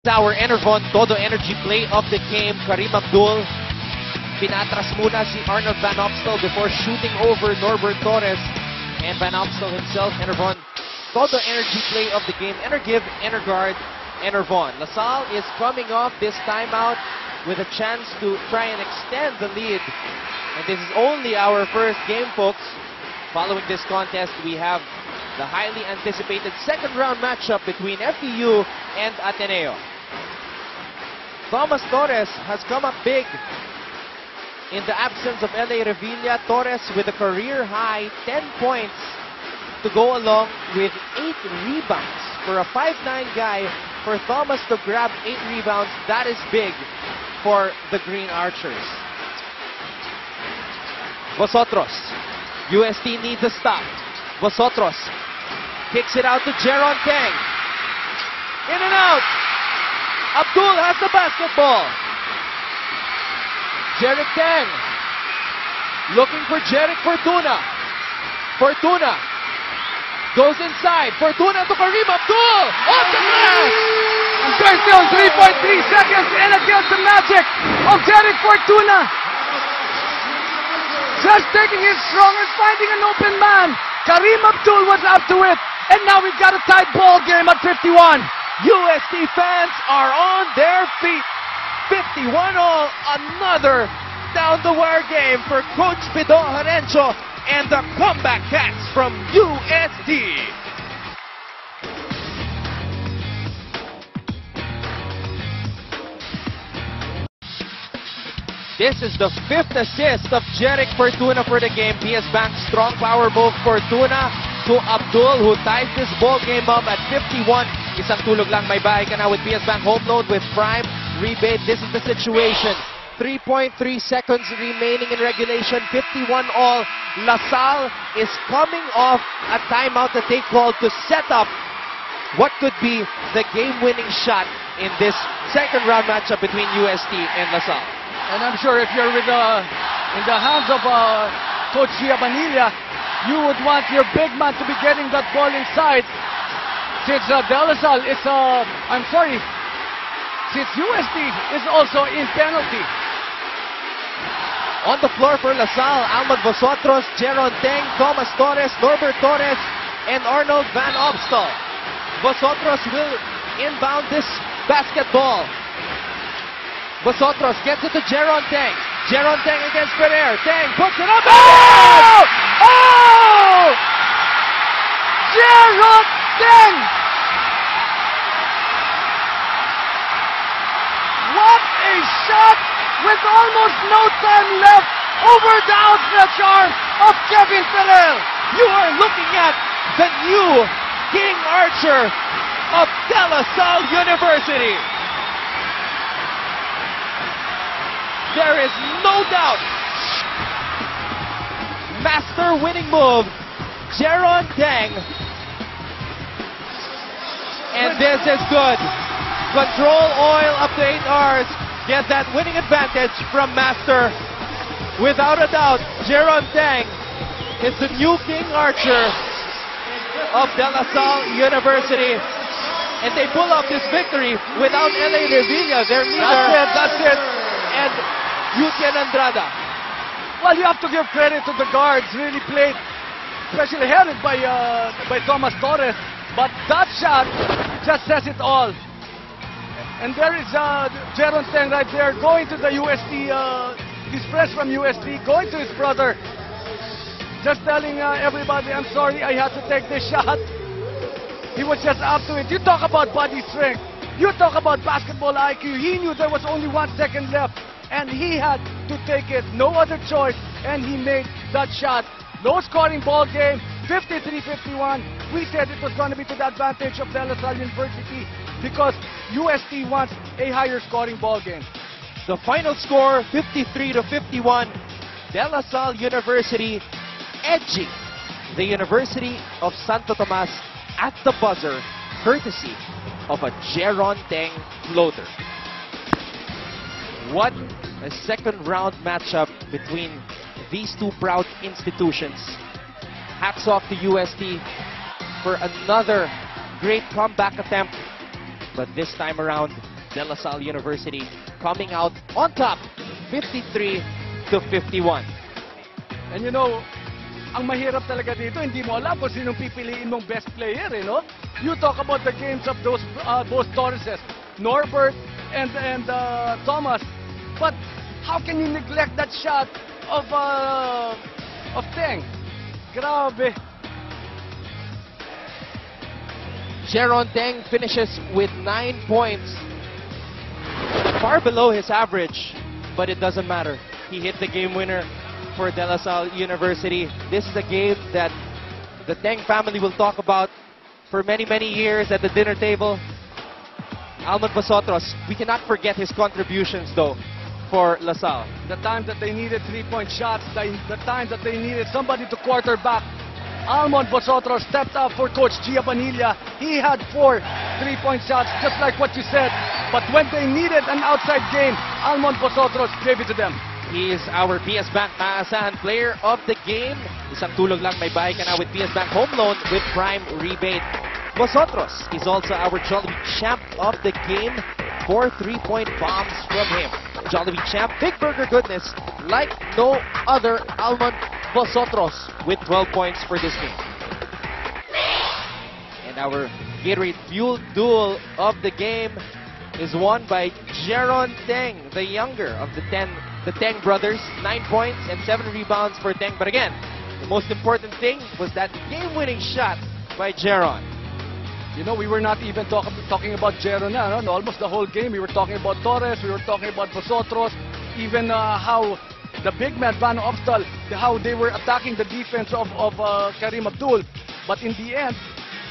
Our Enervon Todo Energy play of the game. Karim Abdul pinatras muna si Arnold Van Opstal before shooting over Norbert Torres and Van Opstal himself. Enervon Todo Energy play of the game. Energive, Energuard, Enervon. LaSalle is coming off this timeout with a chance to try and extend the lead. And this is only our first game, folks. Following this contest, we have the highly anticipated second round matchup between FEU and Ateneo. Thomas Torres has come up big in the absence of L.A. Revilla. Torres with a career high 10 points to go along with 8 rebounds. For a 5'9" guy, for Thomas to grab 8 rebounds, that is big for the Green Archers. Vosotros. USD needs a stop. Vosotros kicks it out to Jeron Teng. In and out. Abdul has the basketball. Jeric Teng looking for Jeric Fortuna. Fortuna goes inside. Fortuna to Karim Abdul. Off the glass. And there's still 3.3 seconds in against the magic of Jeric Fortuna. Just taking his strong and finding an open man. Karim Abdul was up to it. And now we've got a tight ball game at 51. USD fans are on their feet. 51 all. Another down-the-wire game for Coach Pido Harencio and the Comeback Cats from USD. This is the 5th assist of Jeric Fortuna for the game. PS Bank's strong power move. Fortuna to Abdul, who ties this ball game up at 51. Isang tulog lang, may bahay ka na with PS Bank Home Loan with Prime Rebate. This is the situation. 3.3 seconds remaining in regulation. 51 all. LaSalle is coming off a timeout that they called to set up what could be the game-winning shot in this second round matchup between USD and LaSalle. And I'm sure if you're in the hands of Coach Gia Manila, you would want your big man to be getting that ball inside. Since De La Salle is, since USD is also in penalty. On the floor for LaSalle, Almad Vosotros, Jeron Teng, Thomas Torres, Norbert Torres, and Arnold Van Opstal. Vosotros will inbound this basketball. Vosotros gets it to Jeron Teng. Jeron Teng against Ferrer. Teng puts it up. Oh! Oh! Jeron Teng! What a shot with almost no time left over the outstretched arm of Kevin Ferrer. You are looking at the new King Archer of De La Salle University. There is no doubt. Master winning move, Jeron Teng. And this is good. Control oil up to 8 hours. Get that winning advantage from Master. Without a doubt, Jeron Teng is the new King Archer of De La Salle University. And they pull off this victory without L.A. Revilla. Their leader. That's it. And Yutian Andrada. Well, you have to give credit to the guards. Really played, especially headed by Thomas Torres. But that shot just says it all. And there is Jeron Teng right there going to the USD, his friends from USD, going to his brother. Just telling everybody, I'm sorry, I had to take this shot. He was just up to it. You talk about body strength. You talk about basketball IQ. He knew there was only 1 second left. And he had to take it, no other choice, and he made that shot. Low scoring ball game, 53-51. We said it was going to be to the advantage of De La Salle University because USD wants a higher scoring ball game. The final score, 53-51. De La Salle University edging the University of Santo Tomas at the buzzer, courtesy of a Jeron Teng floater. What a second round matchup between these two proud institutions. Hats off to UST for another great comeback attempt. But this time around, De La Salle University coming out on top, 53-51. And you know, ang mahirap talaga dito, hindi mo alam kung sinong pipiliin mong best player, eh, no? You talk about the games of those both Torreses, Norbert and Thomas, but how can you neglect that shot of Teng? Grabe. Jeron Teng finishes with 9 points, far below his average, but it doesn't matter. He hit the game winner for De La Salle University. This is a game that the Teng family will talk about for many, many years at the dinner table. Almond Vosotros, we cannot forget his contributions though for La Salle. The time that they needed three-point shots, the time that they needed somebody to quarterback, Almond Vosotros stepped up for Coach Gia Bonilla. He had 4 3-point shots, just like what you said. But when they needed an outside game, Almond Vosotros gave it to them. He is our PS Bank maasahan player of the game. Isang tulog lang, may bahay ka na with PS Bank Home Loan with Prime Rebate. Vosotros is also our Jollibee champ of the game. 4 3-point bombs from him. Jollibee champ, big burger goodness, like no other. Almond Vosotros with 12 points for this game. And our Gatorade Fuel duel of the game is won by Jeron Teng, the younger of the Teng brothers. 9 points and 7 rebounds for Teng. But again, the most important thing was that game-winning shot by Jeron. You know, we were not even talking about Jeron na, no? Almost the whole game. We were talking about Torres, we were talking about Vosotros, even how the big man, Vano Obstal, how they were attacking the defense of Karim Abdul. But in the end,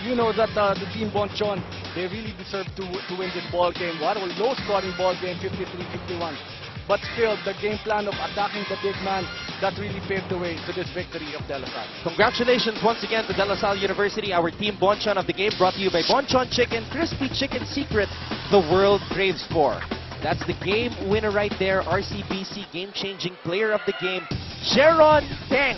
you know that the team Bonchon, they really deserved to win this ball game. What a low-scoring ball game, 53-51. But still, the game plan of attacking the big man, that really paved the way to this victory of De La Salle. Congratulations once again to De La Salle University, our team Bonchon of the game, brought to you by Bonchon Chicken, crispy chicken secret the world craves for. That's the game winner right there, RCBC game-changing player of the game, Jeron Teng.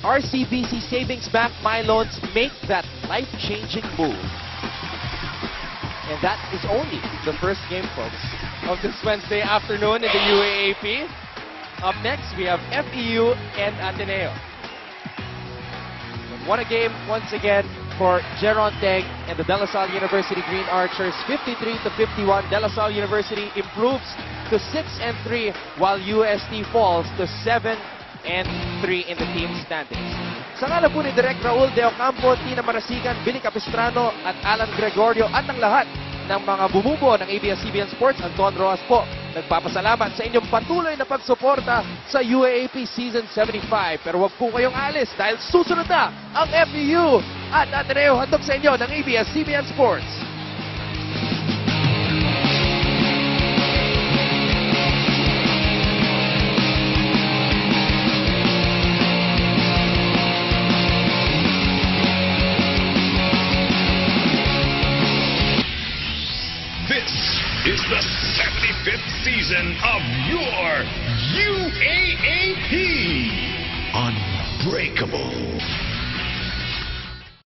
RCBC Savings Bank My Loans make that life-changing move. And that is only the first game, folks, of this Wednesday afternoon in the UAAP. Up next, we have FEU and Ateneo. What a game once again for Jeron Teng and the De La Salle University Green Archers. 53-51. De La Salle University improves to 6-3, while UST falls to 7-3 in the team standings. Sa ngala po ni Direk Raul De Ocampo, Tina Marasigan, Billy Capistrano at Alan Gregorio at ang lahat ng mga bumubuo ng ABS-CBN Sports, Anton Rojas po, nagpapasalamat sa inyong patuloy na pagsuporta sa UAAP Season 75. Pero wag po kayong alis dahil susunod na ang FEU at Ateneo handog sa inyo ng ABS-CBN Sports. Is the 75th season of your UAAP. Unbreakable.